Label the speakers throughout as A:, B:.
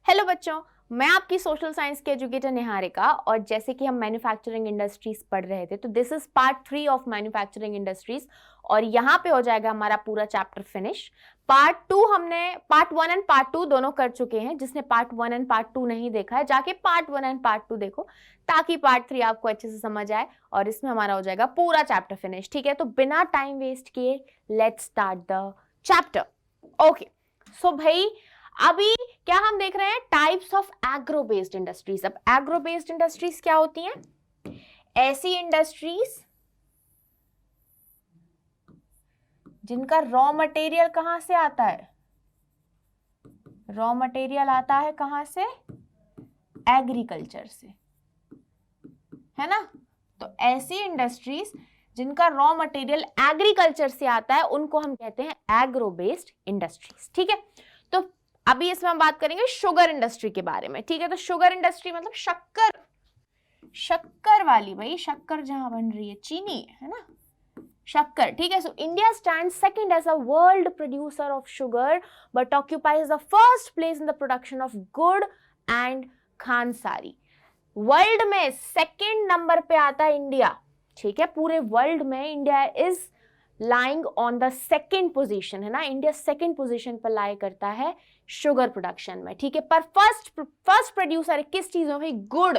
A: Hello बच्चों, मैं आपकी सोशल साइंस के एजुकेटर निहारिका। और जैसे कि हम मैन्युफैक्चरिंग इंडस्ट्रीज पढ़ रहे थे, तो this is part 3 of manufacturing industries और यहाँ पे हो जाएगा हमारा पूरा चैप्टर फिनिश। पार्ट 2 हमने पार्ट 1 एंड पार्ट 2 दोनों कर चुके हैं। जिसने पार्ट 1 एंड पार्ट 2 नहीं देखा है, जाके पार्ट 1 एंड पार्ट 2 देखो, ताकि पार्ट 3 आपको अच्छे से समझ आए और इसमें हमारा हो जाएगा पूरा चैप्टर फिनिश। ठीक है, तो बिना टाइम वेस्ट किए let's start the chapter. Okay, so भाई अभी क्या हम देख रहे हैं, types of agro based industries. अब एग्रो बेस्ड इंडस्ट्रीज क्या होती हैं? ऐसी इंडस्ट्रीज जिनका रॉ मटेरियल कहां से आता है? रॉ मटेरियल आता है कहां से? एग्रीकल्चर से, है ना। तो ऐसी इंडस्ट्रीज जिनका रॉ मटेरियल एग्रीकल्चर से आता है उनको हम कहते हैं एग्रो बेस्ड इंडस्ट्रीज। ठीक है, तो अभी इसमें हम बात करेंगे शुगर इंडस्ट्री के बारे में। ठीक है, तो शुगर इंडस्ट्री मतलब शक्कर, शक्कर वाली, भाई शक्कर जहां बन रही है, चीनी, है ना, शक्कर। ठीक है, so India stand second as a world producer of sugar but occupies the first place in the production of gur and khandsari. World में सेकंड नंबर पे आता है इंडिया। ठीक है, पूरे वर्ल्ड में India is lying on the second position, है ना। इंडिया सेकेंड पोजीशन पर लाई करता है शुगर प्रोडक्शन में। ठीक है, पर फर्स्ट प्रोड्यूसर किस चीज में? भाई गुड़।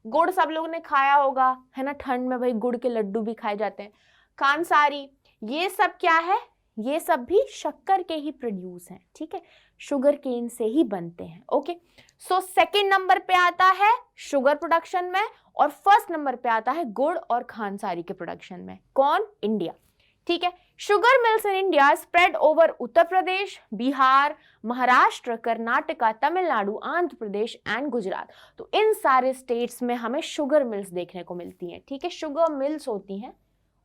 A: गुड़ सब लोगों ने खाया होगा, है ना, ठंड में भाई गुड़ के लड्डू भी खाए जाते हैं। खानसारी, ये सब क्या है? ये सब भी शक्कर के ही प्रोड्यूस हैं। ठीक है, शुगर केन से ही बनते हैं। ओके, सो सेकेंड नंबर पे आता है शुगर प्रोडक्शन में और फर्स्ट नंबर पे आता है गुड़ और खानसारी के प्रोडक्शन में। कौन? इंडिया। ठीक है, sugar mills in India spread over Uttar Pradesh, Bihar, Maharashtra, Karnataka, Tamil Nadu, Andhra Pradesh and Gujarat. तो इन सारे स्टेट्स में हमें शुगर मिल्स देखने को मिलती हैं। ठीक है, शुगर मिल्स होती हैं,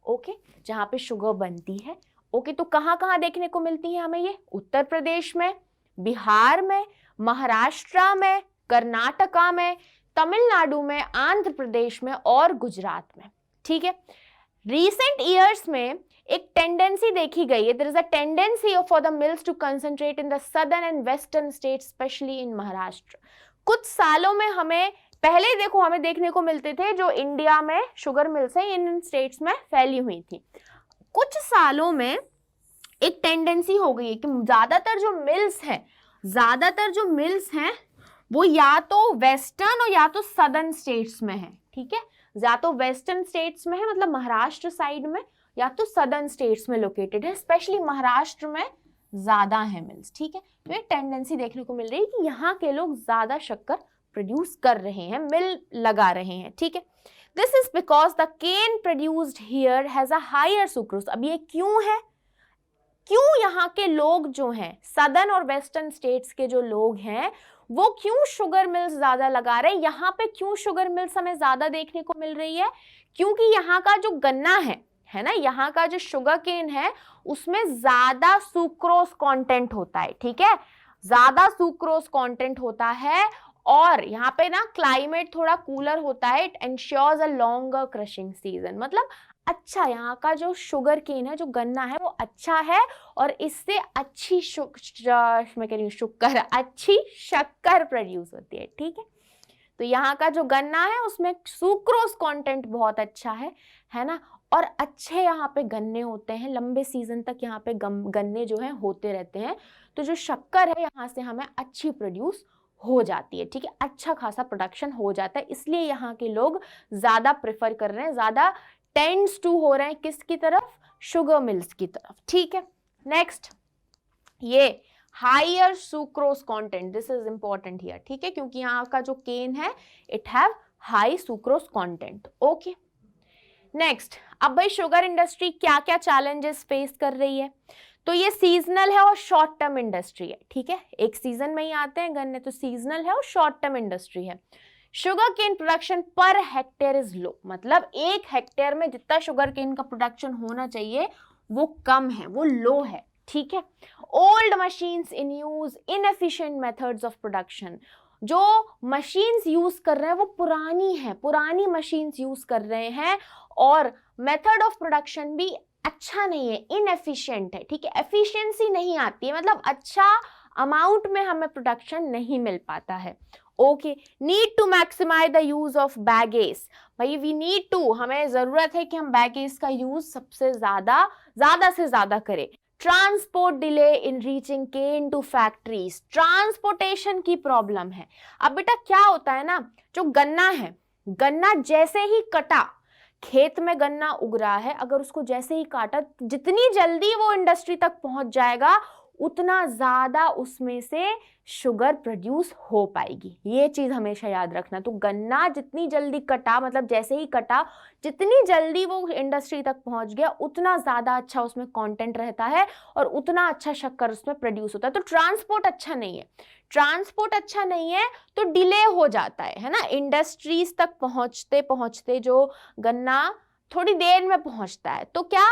A: ओके, जहां पे शुगर बनती है। ओके, तो कहां कहां देखने को मिलती है हमें ये? उत्तर प्रदेश में, बिहार में, महाराष्ट्र में, कर्नाटका में, तमिलनाडु में, आंध्र प्रदेश में और गुजरात में। ठीक है, रिसेंट ईयर्स में एक टेंडेंसी देखी गई है, there is a tendency for the mills to concentrate in the southern and western states, specially in Maharashtra. कुछ सालों में हमें पहले देखो हमें देखने को मिलते थे जो इंडिया में शुगर मिल्स हैं इन स्टेट्स में फैली हुई थी। कुछ सालों में एक टेंडेंसी हो गई है कि ज्यादातर जो मिल्स हैं वो या तो वेस्टर्न और या तो सदर्न स्टेट्स में है। ठीक है, या तो वेस्टर्न स्टेट्स में है, मतलब महाराष्ट्र साइड में, या तो सदर्न स्टेट्स में लोकेटेड है। स्पेशली महाराष्ट्र में ज्यादा है मिल्स। ठीक है, तो एक टेंडेंसी देखने को मिल रही है कि यहाँ के लोग ज्यादा शक्कर प्रोड्यूस कर रहे हैं, मिल लगा रहे हैं। ठीक है, this is because the cane produced here has a higher sucrose. अब ये क्यों है? क्यों यहाँ के लोग जो हैं, सदर्न और वेस्टर्न स्टेट्स के जो लोग हैं, वो क्यों शुगर मिल्स ज्यादा लगा रहे हैं? यहाँ पे क्यों शुगर मिल्स हमें ज्यादा देखने को मिल रही है? क्योंकि यहाँ का जो गन्ना है ना, यहाँ का जो शुगर केन है उसमें ज्यादा सुक्रोज कंटेंट होता है। ठीक है, ज्यादा सुक्रोज कंटेंट होता है और यहाँ पे ना क्लाइमेट थोड़ा कूलर होता है। It ensures a longer crushing season, मतलब अच्छा यहाँ का जो शुगर केन है, जो गन्ना है, वो अच्छा है और इससे अच्छी अच्छी शक्कर प्रोड्यूस होती है। ठीक है, तो यहाँ का जो गन्ना है उसमें सुक्रोज कंटेंट बहुत अच्छा है ना, और अच्छे यहाँ पे गन्ने होते हैं, लंबे सीजन तक यहाँ पे गन्ने जो हैं होते रहते हैं। तो जो शक्कर है यहाँ से हमें अच्छी प्रोड्यूस हो जाती है। ठीक है, अच्छा खासा प्रोडक्शन हो जाता है, इसलिए यहाँ के लोग ज्यादा प्रेफर कर रहे हैं, ज्यादा टेंड्स टू हो रहे हैं किसकी तरफ? शुगर मिल्स की तरफ। ठीक है, नेक्स्ट, ये higher sucrose content, this is important here. ठीक है, क्योंकि यहाँ का जो केन है it have high sucrose content. Okay, next, अब भाई शुगर इंडस्ट्री क्या क्या चैलेंजेस फेस कर रही है? तो ये सीजनल है और शॉर्ट टर्म इंडस्ट्री है। ठीक है, एक सीजन में ही आते हैं गन्ने, तो सीजनल है और शॉर्ट टर्म इंडस्ट्री है। Sugar cane production per hectare is low, मतलब एक हेक्टेयर में जितना शुगर केन का प्रोडक्शन होना चाहिए वो कम है, वो लो है। ठीक है, old machines in use, inefficient methods of production. जो मशीन्स यूज कर रहे हैं वो पुरानी मशीन्स यूज कर रहे हैं और मेथड ऑफ प्रोडक्शन भी अच्छा नहीं है, इनएफिशिएंट है। ठीक है, एफिशिएंसी नहीं आती है, मतलब अच्छा अमाउंट में हमें प्रोडक्शन नहीं मिल पाता है। Okay, need to maximize the use of bagasse, भाई वी नीड टू, हमें जरूरत है कि हम बैगेज का यूज सबसे ज्यादा से ज्यादा करें। Transport delay in reaching cane to factories, transportation की प्रॉब्लम है। अब बेटा क्या होता है ना, जो गन्ना है, गन्ना जैसे ही कटा, खेत में गन्ना उग रहा है, अगर उसको जैसे ही काटा, जितनी जल्दी वो इंडस्ट्री तक पहुंच जाएगा उतना ज्यादा उसमें से शुगर प्रोड्यूस हो पाएगी। ये चीज हमेशा याद रखना। तो गन्ना जितनी जल्दी कटा, मतलब जैसे ही कटा, जितनी जल्दी वो इंडस्ट्री तक पहुंच गया उतना ज्यादा अच्छा उसमें कंटेंट रहता है और उतना अच्छा शक्कर उसमें प्रोड्यूस होता है। तो ट्रांसपोर्ट अच्छा नहीं है, ट्रांसपोर्ट अच्छा नहीं है तो डिले हो जाता है ना। इंडस्ट्रीज तक पहुंचते पहुंचते जो गन्ना थोड़ी देर में पहुंचता है, तो क्या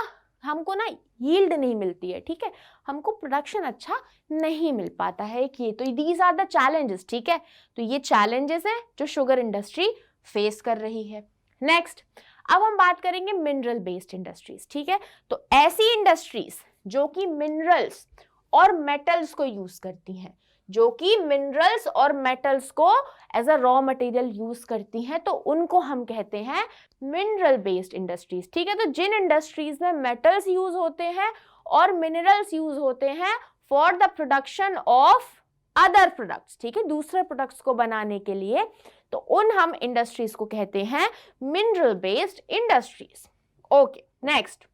A: हमको ना यील्ड नहीं मिलती है, ठीक है, हमको प्रोडक्शन अच्छा नहीं मिल पाता है। कि तो दीज आर द चैलेंजेस, ठीक है। तो ये चैलेंजेस हैं जो शुगर इंडस्ट्री फेस कर रही है। नेक्स्ट, अब हम बात करेंगे मिनरल बेस्ड इंडस्ट्रीज, ठीक है। तो ऐसी इंडस्ट्रीज जो कि मिनरल्स और मेटल्स को यूज करती हैं, जो कि मिनरल्स और मेटल्स को as a raw material use करती हैं, तो उनको हम कहते हैं मिनरल बेस्ड इंडस्ट्रीज, ठीक है। तो जिन इंडस्ट्रीज में मेटल्स यूज होते हैं और मिनरल्स यूज होते हैं for the production of other products, ठीक है, दूसरे प्रोडक्ट्स को बनाने के लिए, तो उन हम इंडस्ट्रीज को कहते हैं mineral based industries. Okay, next,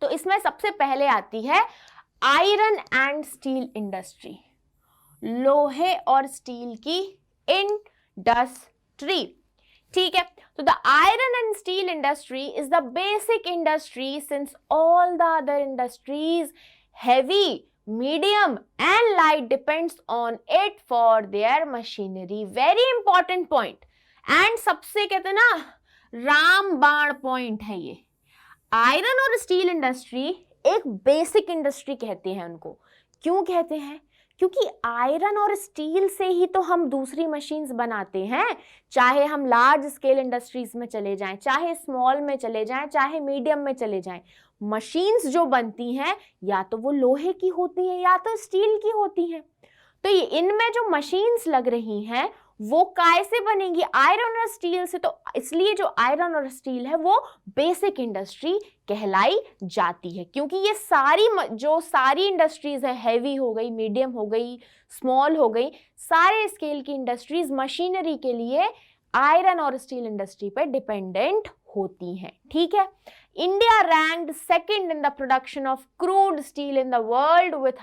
A: तो इसमें सबसे पहले आती है आयरन एंड स्टील इंडस्ट्री, लोहे और स्टील की इंडस्ट्री, ठीक है। तो the iron and steel industry is the basic industry since all the other industries heavy, medium and light depends on it for their machinery. Very important point and सबसे कहते हैं ना रामबाण पॉइंट है ये। आयरन और स्टील इंडस्ट्री एक basic industry कहते हैं उनको। क्यों कहते हैं? क्योंकि आयरन और स्टील से ही तो हम दूसरी मशीन्स बनाते हैं, चाहे हम लार्ज स्केल इंडस्ट्रीज में चले जाएं, चाहे स्मॉल में चले जाएं, चाहे मीडियम में चले जाएं, मशीन्स जो बनती हैं या तो वो लोहे की होती हैं या तो स्टील की होती हैं। तो ये इनमें जो मशीन्स लग रही हैं वो काय से बनेंगी? आयरन और स्टील से। तो इसलिए जो आयरन और स्टील है वो बेसिक इंडस्ट्री कहलाई जाती है, क्योंकि ये सारी इंडस्ट्रीज है, हैवी हो गई, मीडियम हो गई, स्मॉल हो गई, सारे स्केल की इंडस्ट्रीज मशीनरी के लिए आयरन और स्टील इंडस्ट्री पर डिपेंडेंट होती हैं, ठीक है। India ranked second in the production of crude steel in the world with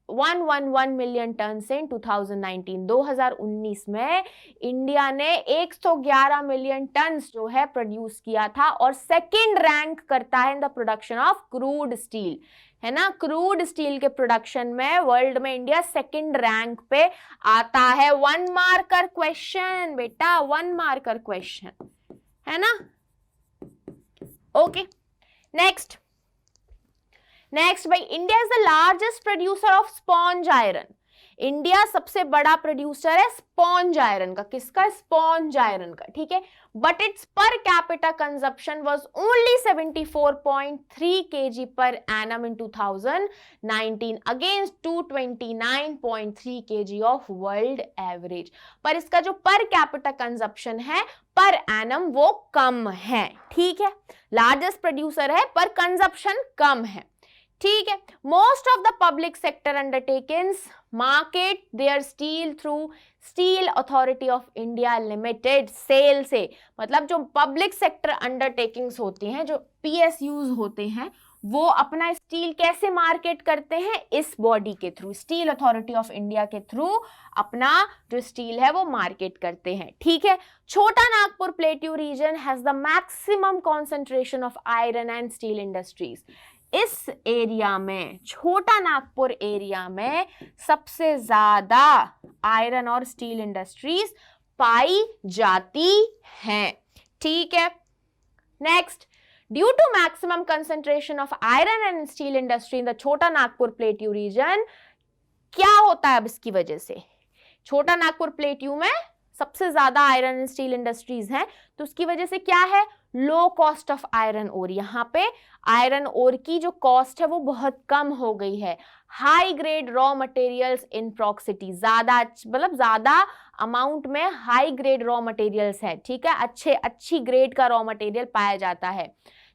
A: 111 million ton in 2019। 2019 में इंडिया ने 111 मिलियन टन जो है प्रोड्यूस किया था और सेकंड रैंक करता है इन the production of crude steel, है ना। क्रूड स्टील के प्रोडक्शन में वर्ल्ड में इंडिया सेकंड रैंक पे आता है। 1 मार्कर क्वेश्चन बेटा, 1 मार्कर क्वेश्चन, है ना। ओके, नेक्स्ट भाई, India is the largest producer of sponge iron. India सबसे बड़ा प्रोड्यूसर है स्पॉन्ज आयरन का। किसका? स्पॉन्ज आयरन का, ठीक है। But it's per capita consumption was only 74.3 kg per annum in 2019 against 229.3 kg of world average. पर इसका जो पर कैपिटा कंजप्शन है पर एनम वो कम है, ठीक है। लार्जेस्ट प्रोड्यूसर है पर कंजप्शन कम है, ठीक है। Most of the public sector undertakings market their steel through steel authority of India limited SAIL से। मतलब जो पब्लिक सेक्टर अंडरटेकिंग्स होती हैं, जो PSUs होते हैं, वो अपना स्टील कैसे मार्केट करते हैं? इस बॉडी के through, steel authority of India के थ्रू अपना जो स्टील है वो मार्केट करते हैं, ठीक है। छोटा Nagpur plateau region has the maximum concentration of iron and steel industries. इस एरिया में, छोटा नागपुर एरिया में सबसे ज्यादा आयरन और स्टील इंडस्ट्रीज पाई जाती हैं, ठीक है। Next, due to maximum concentration of iron and steel industry in the Chota Nagpur plateau region, क्या होता है अब इसकी वजह से? छोटा नागपुर प्लेट्यू में सबसे ज्यादा आयरन एंड स्टील इंडस्ट्रीज हैं, तो उसकी वजह से क्या है, low cost of iron ore. यहाँ पे आयरन ओर की जो कॉस्ट है वो बहुत कम हो गई है। High grade raw materials in proximity, ज्यादा मतलब ज्यादा अमाउंट में हाई ग्रेड रॉ मटेरियल्स है, ठीक है, अच्छी ग्रेड का रॉ मटेरियल पाया जाता है।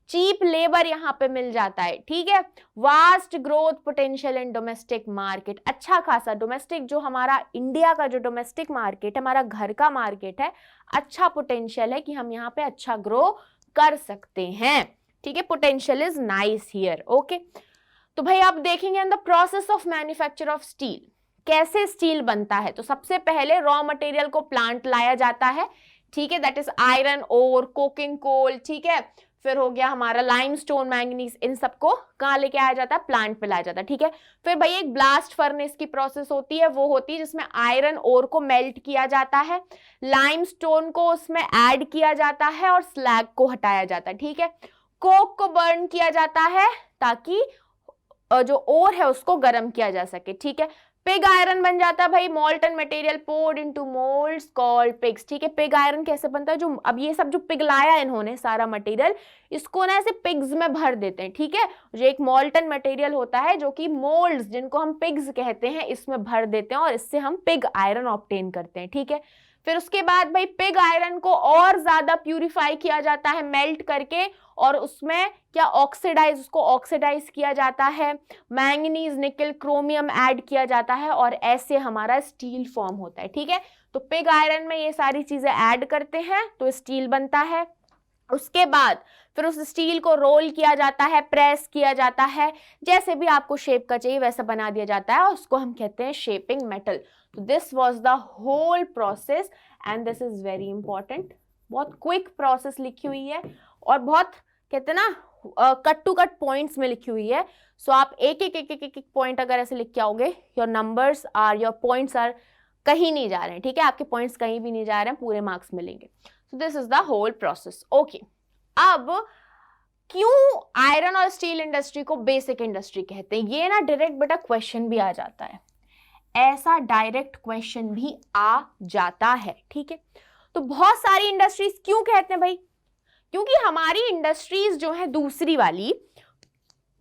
A: चीप लेबर यहाँ पे मिल जाता है, ठीक है। Vast growth potential in domestic market, अच्छा खासा डोमेस्टिक जो हमारा इंडिया का जो डोमेस्टिक मार्केट है, हमारा घर का मार्केट है, अच्छा पोटेंशियल है कि हम यहाँ पे अच्छा ग्रो कर सकते हैं, ठीक है। Potential is nice here, okay. तो भाई आप देखेंगे in the process of manufacture of steel, कैसे स्टील बनता है। तो सबसे पहले रॉ मटेरियल को प्लांट लाया जाता है, ठीक है, that is iron ore, coking coal, ठीक है। फिर हो गया हमारा लाइमस्टोन, मैंगनीज, इन सबको कहाँ लेके आया जाता है, प्लांट पे लाया जाता है, ठीक है। फिर भाई एक ब्लास्ट फर्नेस की प्रोसेस होती है, वो होती है जिसमें आयरन ओर को मेल्ट किया जाता है, लाइमस्टोन को उसमें ऐड किया जाता है और स्लैग को हटाया जाता है, ठीक है। कोक को बर्न किया जाता है ताकि जो ओर है उसको गर्म किया जा सके, ठीक है। पिग आयरन बन जाता है भाई, molten material poured into moulds called pigs, ठीक है। पिग आयरन कैसे बनता है, जो अब ये सब जो पिघलाया इन्होंने सारा मटेरियल, इसको ना ऐसे पिग्स में भर देते हैं, ठीक है। जो एक मॉल्टन मटेरियल होता है जो कि मोल्ड्स, जिनको हम पिग्स कहते हैं, इसमें भर देते हैं और इससे हम पिग आयरन ऑब्टेन करते हैं, ठीक है। फिर उसके बाद भाई पिग आयरन को और ज्यादा प्यूरिफाई किया जाता है मेल्ट करके, और उसमें क्या उसको ऑक्सीडाइज किया जाता है, मैंगनीज, निकल, क्रोमियम ऐड किया जाता है और ऐसे हमारा स्टील फॉर्म होता है, ठीक है। तो पिग आयरन में ये सारी चीजें ऐड करते हैं तो स्टील बनता है। उसके बाद फिर उस स्टील को रोल किया जाता है, प्रेस किया जाता है, जैसे भी आपको शेप का चाहिए वैसा बना दिया जाता है, और उसको हम कहते हैं शेपिंग मेटल। तो this was the whole process and this is very important. बहुत क्विक प्रोसेस लिखी हुई है और बहुत कहते हैं ना कट टू कट पॉइंट्स में लिखी हुई है। सो आप एक एक पॉइंट अगर ऐसे लिख के आओगे, your numbers are, your points are कहीं नहीं जा रहे हैं, ठीक है, आपके पॉइंट्स कहीं भी नहीं जा रहे हैं, पूरे मार्क्स मिलेंगे। So this is the whole process, okay. अब क्यों आयरन और स्टील इंडस्ट्री को बेसिक इंडस्ट्री कहते हैं, ये ना डायरेक्ट बेटा क्वेश्चन भी आ जाता है, ऐसा डायरेक्ट क्वेश्चन भी आ जाता है, ठीक है। तो बहुत सारी इंडस्ट्रीज क्यों कहते हैं भाई, क्योंकि हमारी इंडस्ट्रीज जो है दूसरी वाली,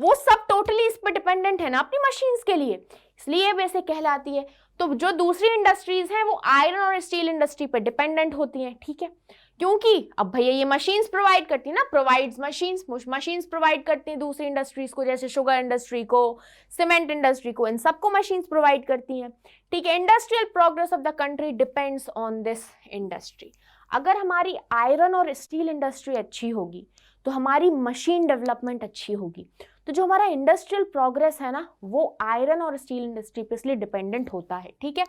A: वो सब टोटली इस पर डिपेंडेंट है ना अपनी मशीन्स के लिए, इसलिए बेसिक कहलाती है। तो जो दूसरी इंडस्ट्रीज हैं वो आयरन और स्टील इंडस्ट्री पर डिपेंडेंट होती हैं, ठीक है। क्योंकि अब भैया ये मशीन्स प्रोवाइड करती है ना, प्रोवाइड्स मशीन्स प्रोवाइड करती हैं दूसरी इंडस्ट्रीज को, जैसे शुगर इंडस्ट्री को, सीमेंट इंडस्ट्री को, इन सबको मशीन्स प्रोवाइड करती हैं, ठीक है। Industrial progress of the country depends on this industry. अगर हमारी आयरन और स्टील इंडस्ट्री अच्छी होगी तो हमारी मशीन डेवलपमेंट अच्छी होगी। तो जो हमारा इंडस्ट्रियल प्रोग्रेस है ना, वो आयरन और स्टील इंडस्ट्री पे इसलिए डिपेंडेंट होता है, ठीक है।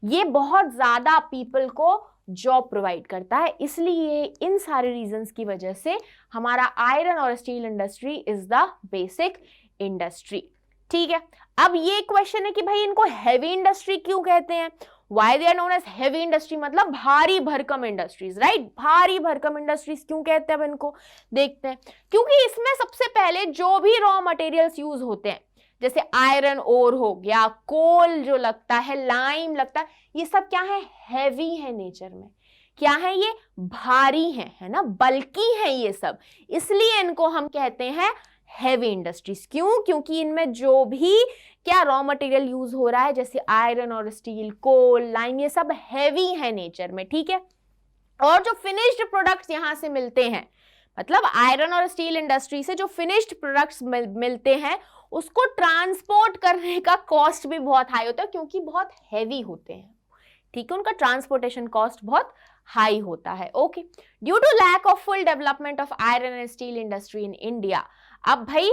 A: ये बहुत ज्यादा पीपल को जॉब प्रोवाइड करता है, इसलिए इन सारे रीजंस की वजह से हमारा आयरन और steel industry is the basic industry, ठीक है। अब ये क्वेश्चन है कि भाई इनको हैवी इंडस्ट्री क्यों कहते हैं, why they are known as heavy industry, मतलब भारी भरकम इंडस्ट्रीज, राइट। भारी भरकम इंडस्ट्रीज क्यों कहते हैं, अब इनको देखते हैं। क्योंकि इसमें सबसे पहले जो भी रॉ मटेरियल्स यूज होते हैं, जैसे आयरन ओर हो गया, कोल जो लगता है, लाइम लगता है, ये सब क्या है, हैवी है नेचर में, क्या है ये, भारी है ना, बल्कि है ये सब, इसलिए इनको हम कहते हैं हैवी इंडस्ट्रीज। क्यों, क्योंकि इनमें जो भी क्या रॉ मटेरियल यूज हो रहा है, जैसे आयरन और स्टील, कोल, लाइम, ये सब हैवी है नेचर में, ठीक है। और जो फिनिश्ड प्रोडक्ट्स यहां से मिलते हैं, मतलब आयरन और स्टील इंडस्ट्री से जो फिनिश्ड प्रोडक्ट्स मिलते हैं, उसको ट्रांसपोर्ट करने का कॉस्ट भी बहुत हाई होता है, क्योंकि बहुत हैवी होते हैं, ठीक है, उनका ट्रांसपोर्टेशन कॉस्ट बहुत हाई होता है, okay. Due to lack of full development of iron and steel industry in India, अब भाई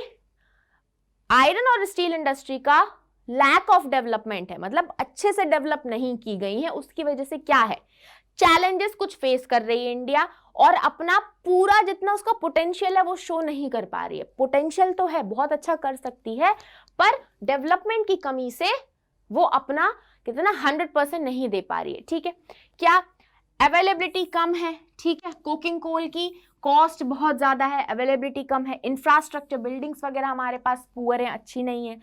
A: आयरन और स्टील इंडस्ट्री का लैक ऑफ डेवलपमेंट है, मतलब अच्छे से डेवलप नहीं की गई है, उसकी वजह से क्या है, चैलेंजेस कुछ फेस कर रही है इंडिया, और अपना पूरा जितना उसका पोटेंशियल है वो शो नहीं कर पा रही है। पोटेंशियल तो है, बहुत अच्छा कर सकती है, पर डेवलपमेंट की कमी से वो अपना कितना 100% नहीं दे पा रही है, ठीक है। क्या अवेलेबिलिटी कम है, ठीक है, कोकिंग कोल की कॉस्ट बहुत ज्यादा है, अवेलेबिलिटी कम है, इंफ्रास्ट्रक्चर बिल्डिंग्स वगैरह हमारे पास पुअर है, अच्छी नहीं है,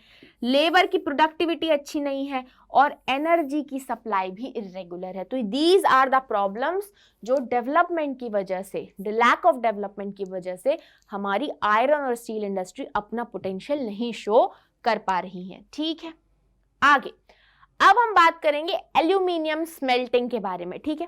A: लेबर की प्रोडक्टिविटी अच्छी नहीं है, और एनर्जी की सप्लाई भी इरेगुलर है। तो दीज आर द प्रॉब्लम्स जो डेवलपमेंट की वजह से, द लैक ऑफ डेवलपमेंट की वजह से हमारी आयरन और स्टील इंडस्ट्री अपना पोटेंशियल नहीं शो कर पा रही है, ठीक है। आगे अब हम बात करेंगे एल्यूमिनियम स्मेल्टिंग के बारे में, ठीक है।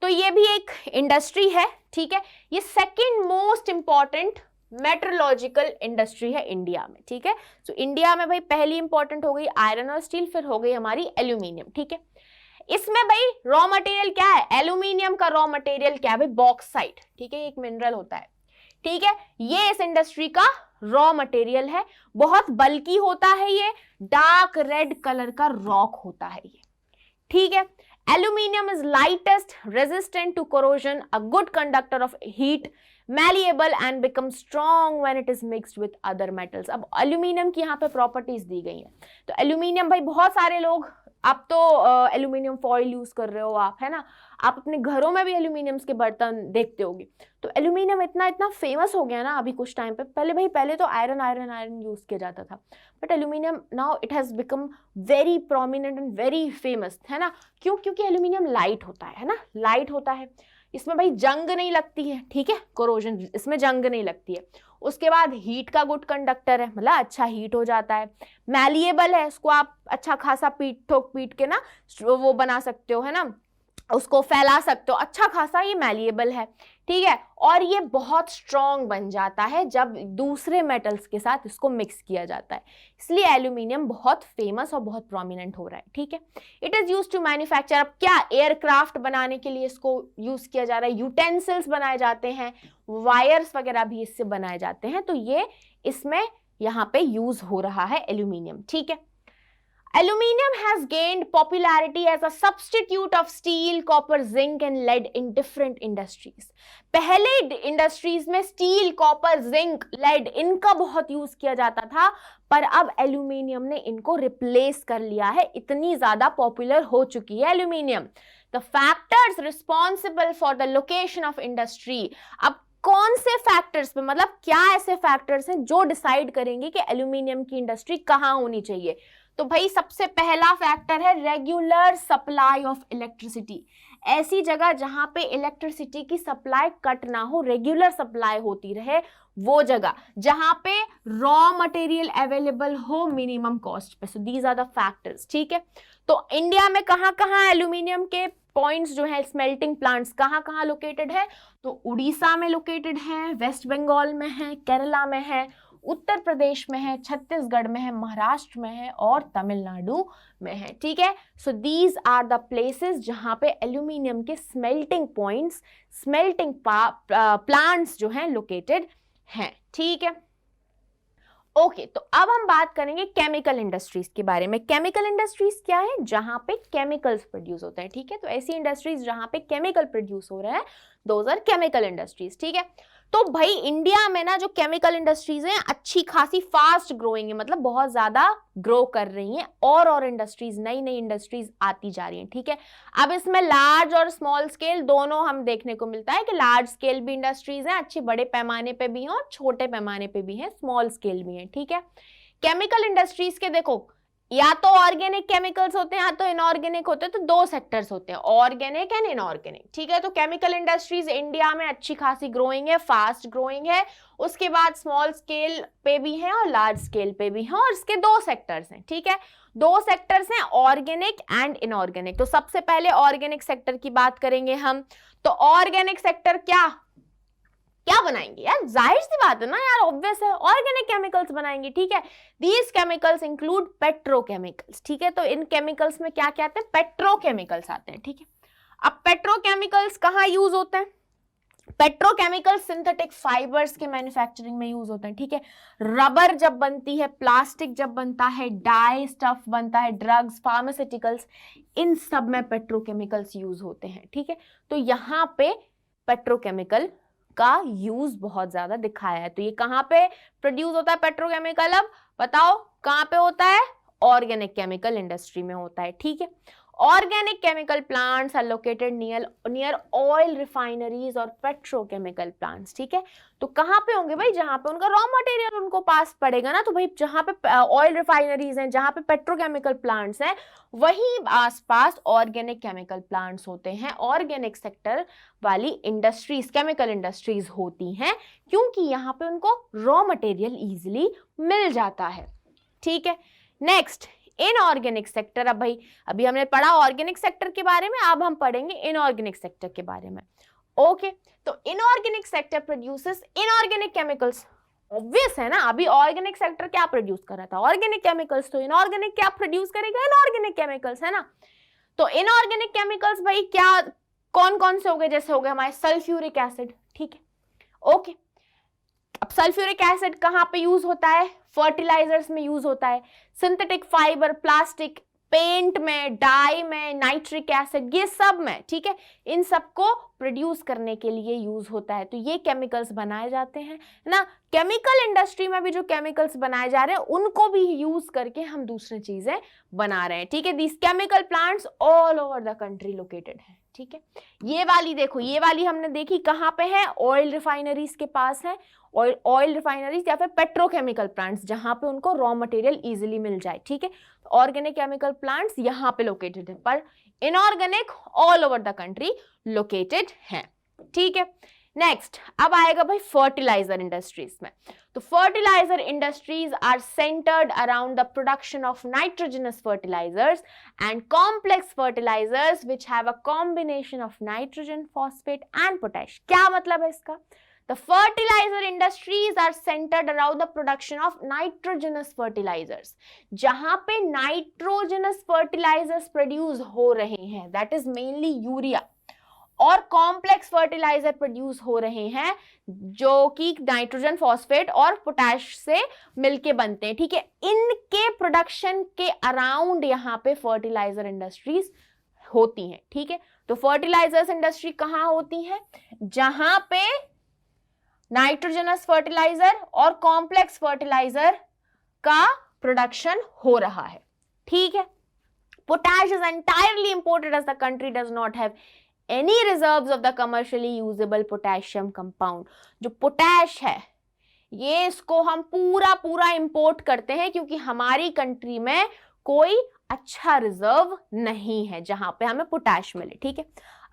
A: तो ये भी एक इंडस्ट्री है, ठीक है, ये second most important metallurgical industry है इंडिया में, ठीक है। तो इंडिया में भाई पहली इंपॉर्टेंट हो गई आयरन और स्टील, फिर हो गई हमारी एल्यूमिनियम, ठीक है। इसमें भाई रॉ मटेरियल क्या है, एल्यूमिनियम का रॉ मटेरियल क्या है भाई, बॉक्साइट, ठीक है, एक मिनरल होता है, ठीक है, ये इस इंडस्ट्री का रॉ मटेरियल है, बहुत बल्की होता है, ये डार्क रेड कलर का रॉक होता है ये, ठीक है। Aluminium is lightest, resistant to corrosion, a good conductor of heat, malleable and becomes strong when it is mixed with other metals। अब एल्यूमिनियम की यहाँ पे प्रॉपर्टीज दी गई हैं। तो एल्यूमिनियम भाई बहुत सारे लोग, आप तो एल्यूमिनियम फॉइल यूज कर रहे हो आप, है ना, आप अपने घरों में भी एल्यूमिनियम के बर्तन देखते होगे। तो एल्यूमिनियम इतना इतना फेमस हो गया ना अभी कुछ टाइम पे, पहले तो आयरन आयरन आयरन यूज किया जाता था, but aluminium now it has become very prominent and very famous, है ना। क्यों? क्योंकि एल्यूमिनियम लाइट होता है ना, लाइट होता है, इसमें भाई जंग नहीं लगती है, ठीक है, कोरोजन, इसमें जंग नहीं लगती है। उसके बाद हीट का गुड कंडक्टर है, मतलब अच्छा हीट हो जाता है, मैलिएबल है, इसको आप अच्छा खासा पीट के ना वो बना सकते हो, है ना, उसको फैला सकते हो, अच्छा खासा ये मैलिएबल है, ठीक है, और ये बहुत स्ट्रॉन्ग बन जाता है जब दूसरे मेटल्स के साथ इसको मिक्स किया जाता है, इसलिए एल्यूमिनियम बहुत फेमस और बहुत प्रोमिनेंट हो रहा है, ठीक है। It is used to manufacture, अब क्या एयरक्राफ्ट बनाने के लिए इसको यूज किया जा रहा है, यूटेंसिल्स बनाए जाते हैं, वायर्स वगैरह भी इससे बनाए जाते हैं, तो ये इसमें यहाँ पे यूज हो रहा है एल्यूमिनियम, ठीक है। Aluminium has gained popularity as a substitute of steel, copper, zinc and lead in different industries। पहले इंडस्ट्रीज में स्टील, कॉपर, जिंक, लेड इनका बहुत यूज किया जाता था, पर अब एल्यूमिनियम ने इनको रिप्लेस कर लिया है, इतनी ज्यादा पॉपुलर हो चुकी है aluminium. The factors responsible for the location of industry, अब कौन से फैक्टर्स पे, मतलब क्या ऐसे फैक्टर्स हैं जो डिसाइड करेंगे कि एल्यूमिनियम की इंडस्ट्री कहाँ होनी चाहिए। तो भाई सबसे पहला फैक्टर है रेगुलर सप्लाई ऑफ इलेक्ट्रिसिटी, ऐसी जगह जहां पे इलेक्ट्रिसिटी की सप्लाई कट ना हो, रेगुलर सप्लाई होती रहे, वो जगह जहां पे रॉ मटेरियल अवेलेबल हो मिनिमम कॉस्ट पे। So these are the factors, ठीक है। तो इंडिया में कहाँ कहाँ एल्यूमिनियम के पॉइंट्स जो है, स्मेल्टिंग प्लांट्स कहाँ कहाँ लोकेटेड है, तो उड़ीसा में लोकेटेड है, वेस्ट बंगाल में है, केरला में है, उत्तर प्रदेश में है, छत्तीसगढ़ में है, महाराष्ट्र में है और तमिलनाडु में है, ठीक है। So these are the places जहां पे एल्यूमिनियम के स्मेल्टिंग पॉइंट्स, स्मेल्टिंग प्लांट्स जो हैं लोकेटेड हैं, ठीक है। ओके, तो अब हम बात करेंगे केमिकल इंडस्ट्रीज के बारे में। केमिकल इंडस्ट्रीज क्या है, जहां पे केमिकल्स प्रोड्यूस होते हैं, ठीक है। तो ऐसी इंडस्ट्रीज जहां पे केमिकल प्रोड्यूस हो रहे हैं, दोज आर केमिकल इंडस्ट्रीज, ठीक है। तो भाई इंडिया में ना जो केमिकल इंडस्ट्रीज हैं अच्छी खासी फास्ट ग्रोइंग है, मतलब बहुत ज्यादा ग्रो कर रही हैं, और इंडस्ट्रीज, नई नई इंडस्ट्रीज आती जा रही हैं, ठीक है। अब इसमें लार्ज और स्मॉल स्केल दोनों हम देखने को मिलता है कि लार्ज स्केल भी इंडस्ट्रीज हैं, अच्छे बड़े पैमाने पे भी हैं और छोटे पैमाने पे भी हैं, स्मॉल स्केल भी हैं, ठीक है। केमिकल इंडस्ट्रीज के देखो, या तो ऑर्गेनिक केमिकल्स होते हैं या तो इनऑर्गेनिक होते हैं, तो दो सेक्टर्स होते हैं, ऑर्गेनिक एंड इनऑर्गेनिक, ठीक है। तो केमिकल इंडस्ट्रीज इंडिया में अच्छी खासी ग्रोइंग है, फास्ट ग्रोइंग है, उसके बाद स्मॉल स्केल पे भी है और लार्ज स्केल पे भी है, और इसके दो सेक्टर्स हैं, ठीक है। दो सेक्टर्स हैं, ऑर्गेनिक एंड इनऑर्गेनिक। तो सबसे पहले ऑर्गेनिक सेक्टर की बात करेंगे हम। तो ऑर्गेनिक सेक्टर क्या बनाएंगे यार, जाहिर सी बात है ना यार, ऑब्वियस है, ऑर्गेनिक केमिकल्स बनाएंगे, ठीक है। दीज केमिकल्स इंक्लूड पेट्रोकेमिकल्स, ठीक है। तो इन केमिकल्स में क्या क्या आते हैं, पेट्रोकेमिकल्स आते हैं, ठीक है। अब पेट्रोकेमिकल्स कहाँ यूज होते हैं, पेट्रोकेमिकल सिंथेटिक फाइबर्स के मैन्युफैक्चरिंग में यूज होते हैं, ठीक है। रबर जब बनती है, प्लास्टिक जब बनता है, डाई स्टफ बनता है, ड्रग्स, फार्मास्यूटिकल्स, इन सब में पेट्रोकेमिकल्स यूज होते हैं, ठीक है। तो यहाँ पे पेट्रोकेमिकल का यूज बहुत ज्यादा दिखाया है। तो ये कहाँ पे प्रोड्यूस होता है पेट्रोकेमिकल, अब बताओ कहाँ पे होता है, ऑर्गेनिक केमिकल इंडस्ट्री में होता है, ठीक है। Organic chemical plants are located near oil refineries और पेट्रोकेमिकल प्लांट्स, ठीक है। तो कहाँ पे होंगे भाई, जहां पे उनका रॉ मटेरियल उनको पास पड़ेगा ना, तो भाई जहां पे ऑयल रिफाइनरीज हैं, जहां पे पेट्रोकेमिकल प्लांट्स हैं, वहीं आसपास ऑर्गेनिक केमिकल प्लांट्स होते हैं, ऑर्गेनिक सेक्टर वाली इंडस्ट्रीज, केमिकल इंडस्ट्रीज होती हैं, क्योंकि यहाँ पे उनको रॉ मटेरियल इजिली मिल जाता है, ठीक है। Next, inorganic sector. अब भाई अभी हमने पढ़ा ऑर्गेनिक सेक्टर के बारे में, अब हम पढ़ेंगे इनऑर्गेनिक सेक्टर के बारे में। ओके, तो inorganic sector produces inorganic chemicals. Obvious है ना, अभी ऑर्गेनिक सेक्टर क्या प्रोड्यूस कर रहा था, ऑर्गेनिक केमिकल्स, तो इनऑर्गेनिक क्या प्रोड्यूस करेगा, इनऑर्गेनिक केमिकल्स, है ना। तो इनऑर्गेनिक केमिकल्स भाई क्या, कौन कौन से हो गए, जैसे हो गए हमारे सल्फ्यूरिक एसिड, ठीक है। ओके, अब सल्फ्यूरिक एसिड कहाँ पे यूज होता है, फर्टिलाइजर्स में यूज होता है, सिंथेटिक फाइबर, प्लास्टिक, पेंट में, डाई में, नाइट्रिक एसिड, ये सब में, ठीक है, इन सबको प्रोड्यूस करने के लिए यूज होता है। तो ये केमिकल्स बनाए जाते हैं ना, केमिकल इंडस्ट्री में भी जो केमिकल्स बनाए जा रहे हैं उनको भी यूज करके हम दूसरी चीजें बना रहे हैं, ठीक है। These chemical plants all over the country located है, ठीक है। ये वाली देखो, ये वाली हमने देखी कहाँ पे है, ऑयल रिफाइनरीज के पास है, ऑयल रिफाइनरीज या फिर पेट्रोकेमिकल प्लांट्स जहां पे उनको रॉ मटेरियल इजीली मिल जाए, ठीक है। ऑर्गेनिक केमिकल प्लांट्स यहाँ पे लोकेटेड है, पर inorganic all over the country located है, ठीक है। नेक्स्ट, अब आएगा भाई फर्टिलाइजर इंडस्ट्रीज में। तो fertiliser industries are centred around the production of nitrogenous fertilisers and complex fertilisers which have a combination of nitrogen, phosphate and potash. क्या मतलब है इसका, The fertilizer industries are centered around the production of nitrogenous fertilizers. जहां पे nitrogenous fertilizers produce हो रहे हैं, that is mainly urea, और कॉम्प्लेक्स फर्टिलाइजर प्रोड्यूस हो रहे हैं जो कि नाइट्रोजन, फॉस्फेट और पोटैश से मिलके बनते हैं, ठीक है। इनके प्रोडक्शन के अराउंड यहाँ पे फर्टिलाइजर इंडस्ट्रीज होती हैं, ठीक है। तो फर्टिलाइजर्स इंडस्ट्री कहाँ होती है, जहां पे नाइट्रोजनस फर्टिलाइजर और कॉम्प्लेक्स फर्टिलाइजर का प्रोडक्शन हो रहा है, ठीक है। Potash is entirely imported as the country does not have any reserves of the commercially usable potassium compound. जो पोटैश है ये इसको हम पूरा इंपोर्ट करते हैं क्योंकि हमारी कंट्री में कोई अच्छा रिजर्व नहीं है जहां पे हमें पोटैश मिले, ठीक है।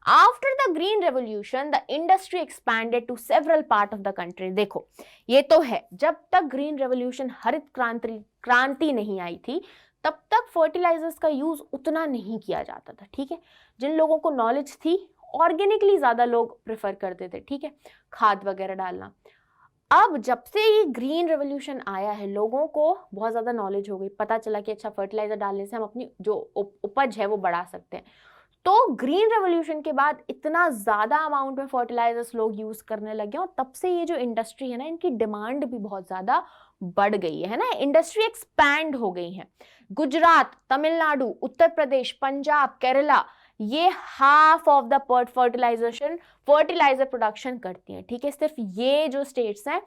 A: After the Green Revolution, the industry expanded to several parts of the country. देखो ये तो है, जब तक ग्रीन रेवोल्यूशन, हरित क्रांति नहीं आई थी, तब तक फर्टिलाइजर्स का यूज उतना नहीं किया जाता था, ठीक है। जिन लोगों को नॉलेज थी, ऑर्गेनिकली ज्यादा लोग प्रेफर करते थे, ठीक है, खाद वगैरह डालना। अब जब से ये ग्रीन रेवोल्यूशन आया है, लोगों को बहुत ज्यादा नॉलेज हो गई, पता चला कि अच्छा फर्टिलाइजर डालने से हम अपनी जो उपज है वो बढ़ा सकते हैं। तो ग्रीन रेवोल्यूशन के बाद इतना ज्यादा अमाउंट में फर्टिलाइजर्स लोग यूज करने लगे और तब से ये जो इंडस्ट्री है ना, इनकी डिमांड भी बहुत ज्यादा बढ़ गई है ना, इंडस्ट्री एक्सपैंड हो गई है। गुजरात, तमिलनाडु, उत्तर प्रदेश, पंजाब, केरला, ये half of the fertiliser production करती हैं, ठीक है। सिर्फ ये जो स्टेट्स हैं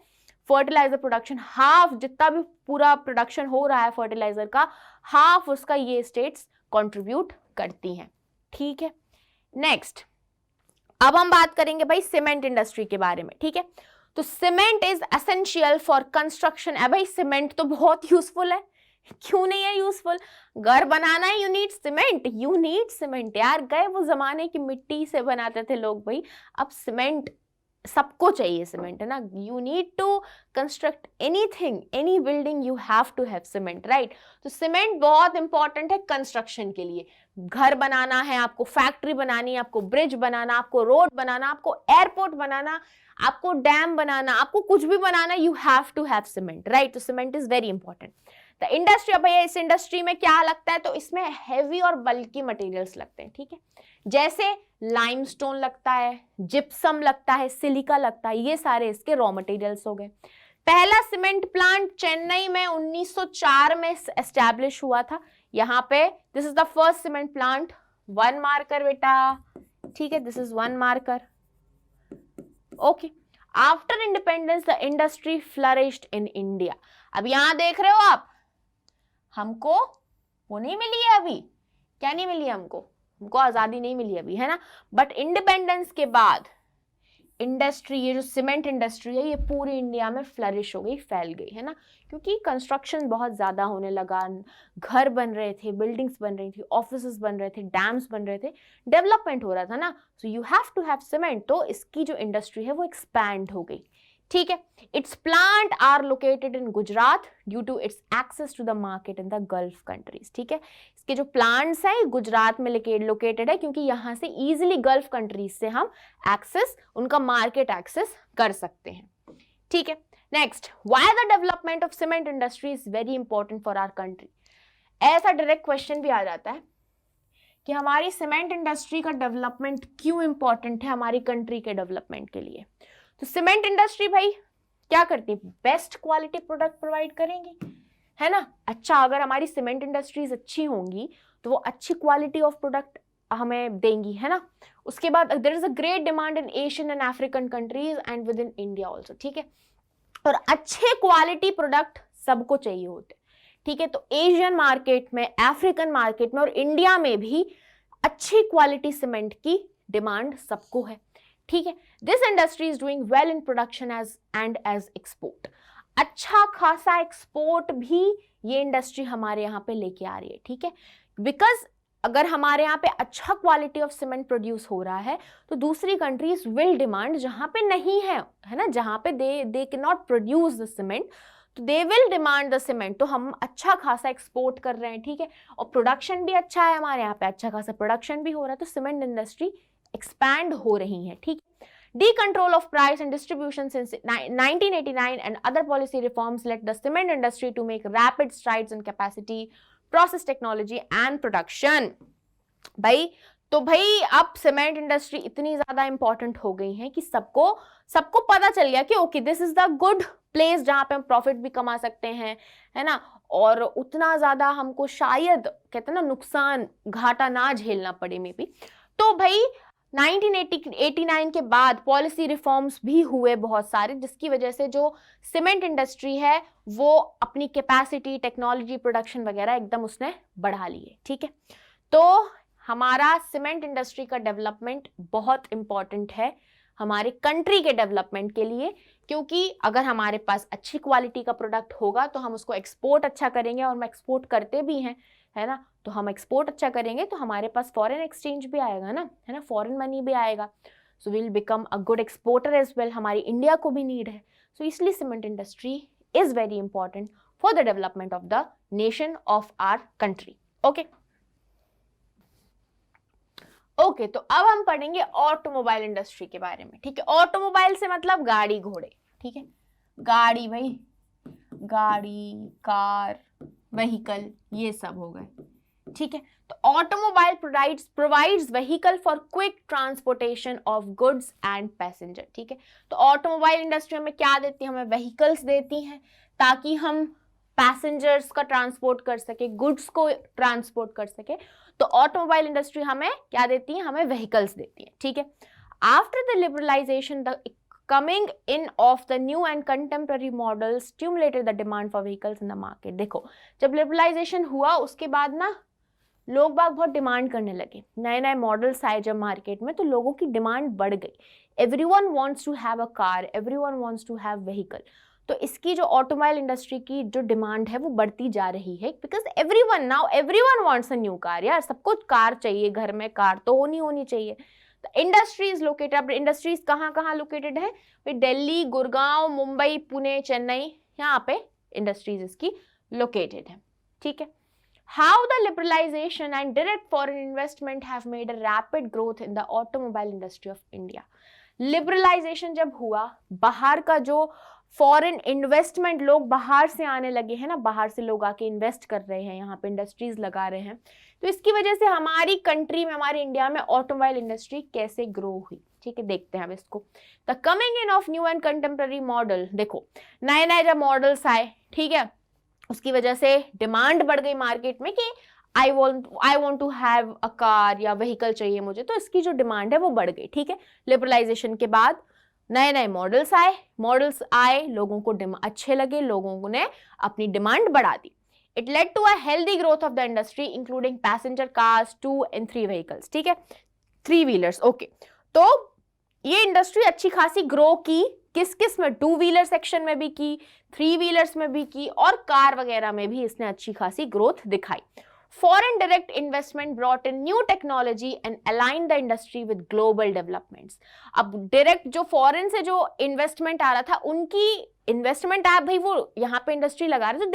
A: फर्टिलाइजर प्रोडक्शन, हाफ जितना भी पूरा प्रोडक्शन हो रहा है फर्टिलाइजर का, हाफ उसका ये स्टेट्स कंट्रीब्यूट करती हैं, ठीक है। नेक्स्ट, अब हम बात करेंगे भाई सीमेंट इंडस्ट्री के बारे में, ठीक है। तो cement is essential for construction. भाई सीमेंट तो बहुत यूजफुल है, क्यों नहीं है यूजफुल, घर बनाना है, यू नीड सीमेंट यार। गए वो जमाने की मिट्टी से बनाते थे लोग भाई, अब सीमेंट सबको चाहिए, सीमेंट है ना। You need to construct anything, any building, you have to have cement, right. तो सीमेंट बहुत इंपॉर्टेंट है कंस्ट्रक्शन के लिए। घर बनाना है आपको, फैक्ट्री बनानी है आपको, ब्रिज बनाना, आपको रोड बनाना, आपको एयरपोर्ट बनाना, आपको डैम बनाना, आपको कुछ भी बनाना, you have to have cement, right. तो cement is very important. The industry, अब भैया इस इंडस्ट्री में क्या लगता है, तो इसमें हैवी और बल्की मटेरियल्स लगते हैं, ठीक है। जैसे लाइमस्टोन लगता है, जिप्सम लगता है, सिलिका लगता है, ये सारे इसके रॉ मटेरियल्स हो गए। पहला सीमेंट प्लांट चेन्नई में 1904 में एस्टैब्लिश हुआ था। यहाँ पे this is the first cement plant, 1 marker बेटा, ठीक है, this is 1 marker, okay. After independence the industry flourished in India. अब यहां देख रहे हो आप, हमको वो नहीं मिली है अभी, क्या नहीं मिली हमको आजादी नहीं मिली अभी, है ना। बट इंडिपेंडेंस के बाद इंडस्ट्री, ये जो सीमेंट इंडस्ट्री है, ये पूरी इंडिया में फ्लरिश हो गई, फैल गई, है ना, क्योंकि कंस्ट्रक्शन बहुत ज़्यादा होने लगा, घर बन रहे थे, बिल्डिंग्स बन रही थी, ऑफिसेस बन रहे थे, डैम्स बन रहे थे, डेवलपमेंट हो रहा था ना, so you have to have cement. तो इसकी जो इंडस्ट्री है वो एक्सपैंड हो गई, ठीक है। Its plant are located in Gujarat due to its access to the market in the Gulf countries, ठीक है। इसके जो प्लांट्स हैं गुजरात में लोकेटेड है, क्योंकि यहाँ से इजीली गल्फ कंट्रीज से हम एक्सेस, उनका मार्केट एक्सेस कर सकते हैं, ठीक है। Next, why the development of cement industry is very important for our country. ऐसा डायरेक्ट क्वेश्चन भी आ जाता है कि हमारी सीमेंट इंडस्ट्री का डेवलपमेंट क्यों इंपॉर्टेंट है हमारी कंट्री के डेवलपमेंट के लिए। तो सीमेंट इंडस्ट्री भाई क्या करती है, बेस्ट क्वालिटी प्रोडक्ट प्रोवाइड करेंगी, है ना। अच्छा, अगर हमारी सीमेंट इंडस्ट्रीज अच्छी होंगी तो वो अच्छी क्वालिटी ऑफ प्रोडक्ट हमें देंगी, है ना। उसके बाद there is a great demand in Asian and African countries and within India also, ठीक है। और अच्छे क्वालिटी प्रोडक्ट सबको चाहिए होते, ठीक है। तो एशियन मार्केट में, अफ्रीकन मार्केट में और इंडिया में भी अच्छी क्वालिटी सीमेंट की डिमांड सबको है, ठीक है। This industry is doing well in production as export. अच्छा खासा एक्सपोर्ट भी ये इंडस्ट्री हमारे यहाँ पे लेके आ रही है, ठीक है। बिकॉज अगर हमारे यहाँ पे अच्छा क्वालिटी ऑफ सीमेंट प्रोड्यूस हो रहा है तो दूसरी कंट्रीज विल डिमांड, जहाँ पे नहीं है, है ना, जहाँ पे they can not produce the cement, तो they will demand the cement. तो हम अच्छा खासा एक्सपोर्ट कर रहे हैं, ठीक है, और प्रोडक्शन भी अच्छा है हमारे यहाँ पे, अच्छा खासा प्रोडक्शन भी हो रहा है, तो सीमेंट इंडस्ट्री एक्सपैंड हो रही है, ठीक है। Decontrol of price and distribution since 1989 and other policy reforms led the cement industry to make rapid strides in capacity, process technology and production. भाई अब सीमेंट इंडस्ट्री इतनी ज्यादा इंपॉर्टेंट हो गई है कि सबको पता चल गया कि okay this is the good place जहां पे हम प्रॉफिट भी कमा सकते हैं, है ना, और उतना ज्यादा हमको शायद कहते हैं ना नुकसान घाटा ना झेलना पड़े मे भी। तो भाई 1989 के बाद पॉलिसी रिफॉर्म्स भी हुए बहुत सारे, जिसकी वजह से जो सीमेंट इंडस्ट्री है वो अपनी कैपेसिटी, टेक्नोलॉजी, प्रोडक्शन वगैरह एकदम उसने बढ़ा ली है, ठीक है। तो हमारा सीमेंट इंडस्ट्री का डेवलपमेंट बहुत इंपॉर्टेंट है हमारे कंट्री के डेवलपमेंट के लिए, क्योंकि अगर हमारे पास अच्छी क्वालिटी का प्रोडक्ट होगा तो हम उसको एक्सपोर्ट अच्छा करेंगे, और हम एक्सपोर्ट करते भी हैं, है ना। तो हम एक्सपोर्ट अच्छा करेंगे तो हमारे पास फॉरेन एक्सचेंज भी आएगा ना, है ना, फॉरेन मनी भी आएगा, so will become a good exporter as well. हमारी इंडिया को भी नीड है, सो इसलिए cement industry is very important for the development of the nation of our country. Okay, तो अब हम पढ़ेंगे ऑटोमोबाइल इंडस्ट्री के बारे में, ठीक है। ऑटोमोबाइल से मतलब गाड़ी घोड़े, ठीक है, गाड़ी भाई, गाड़ी, कार, व्हीकल, ये सब हो गए, ठीक है। तो automobile provides vehicle for quick transportation of goods and passenger, ठीक है। तो ऑटोमोबाइल इंडस्ट्री में क्या देती है, हमें व्हीकल्स देती हैं ताकि हम पैसेंजर्स का ट्रांसपोर्ट कर सके, गुड्स को ट्रांसपोर्ट कर सके। तो ऑटोमोबाइल इंडस्ट्री हमें क्या देती है, हमें व्हीकल्स देती है, ठीक है। After the liberalisation, the coming in of the new and contemporary models stimulated the demand for vehicles in the market। देखो, जब लिबरलाइजेशन हुआ उसके बाद ना लोग बाग बहुत डिमांड करने लगे, नए नए मॉडल्स आए जब मार्केट में, तो लोगों की डिमांड बढ़ गई। Everyone wants to have a car, everyone wants to have vehicle. तो इसकी जो ऑटोमोबाइल इंडस्ट्री की जो डिमांड है वो बढ़ती जा रही है, because everyone wants a new car. यार सबको कार चाहिए, घर में कार तो होनी चाहिए। इंडस्ट्रीज लोकेटेड, अब इंडस्ट्रीज कहाँ लोकेटेड है, दिल्ली, गुड़गांव, मुंबई, पुणे, चेन्नई, यहाँ पे इंडस्ट्रीज इसकी लोकेटेड है, ठीक है। How the liberalisation and direct foreign investment have made a rapid growth in the automobile industry of India. Liberalisation जब हुआ, बाहर का जो फॉरेन इन्वेस्टमेंट, लोग बाहर से आने लगे हैं ना, बाहर से लोग आके इन्वेस्ट कर रहे हैं, यहाँ पे इंडस्ट्रीज लगा रहे हैं, तो इसकी वजह से हमारी कंट्री में, हमारे इंडिया में ऑटोमोबाइल इंडस्ट्री कैसे ग्रो हुई, ठीक है, देखते हैं अब इसको। The coming in of new and contemporary model, देखो नए नए जब मॉडल्स आए, ठीक है, उसकी वजह से डिमांड बढ़ गई मार्केट में कि I want to have a car या व्हीकल चाहिए मुझे, तो इसकी जो डिमांड है वो बढ़ गई, ठीक है। लिबरलाइजेशन के बाद नए नए मॉडल्स आए, लोगों को अच्छे लगे, लोगों ने अपनी डिमांड बढ़ा दी। It led to a healthy growth of the industry, including passenger cars, 2 and 3 vehicles. ठीक है, 3 व्हीलर्स. ओके, तो ये इंडस्ट्री अच्छी खासी ग्रो की. किस किस में? 2 व्हीलर सेक्शन में भी की, 3 व्हीलर्स में भी की, और कार वगैरह में भी इसने अच्छी खासी ग्रोथ दिखाई. Foreign direct investment brought in new technology and aligned the industry with global developments. अब डायरेक्ट जो फॉरेन से जो इन्वेस्टमेंट आ रहा था, उनकी इन्वेस्टमेंट आप भाई वो यहाँ पे इंडस्ट्री लगा रहे थे.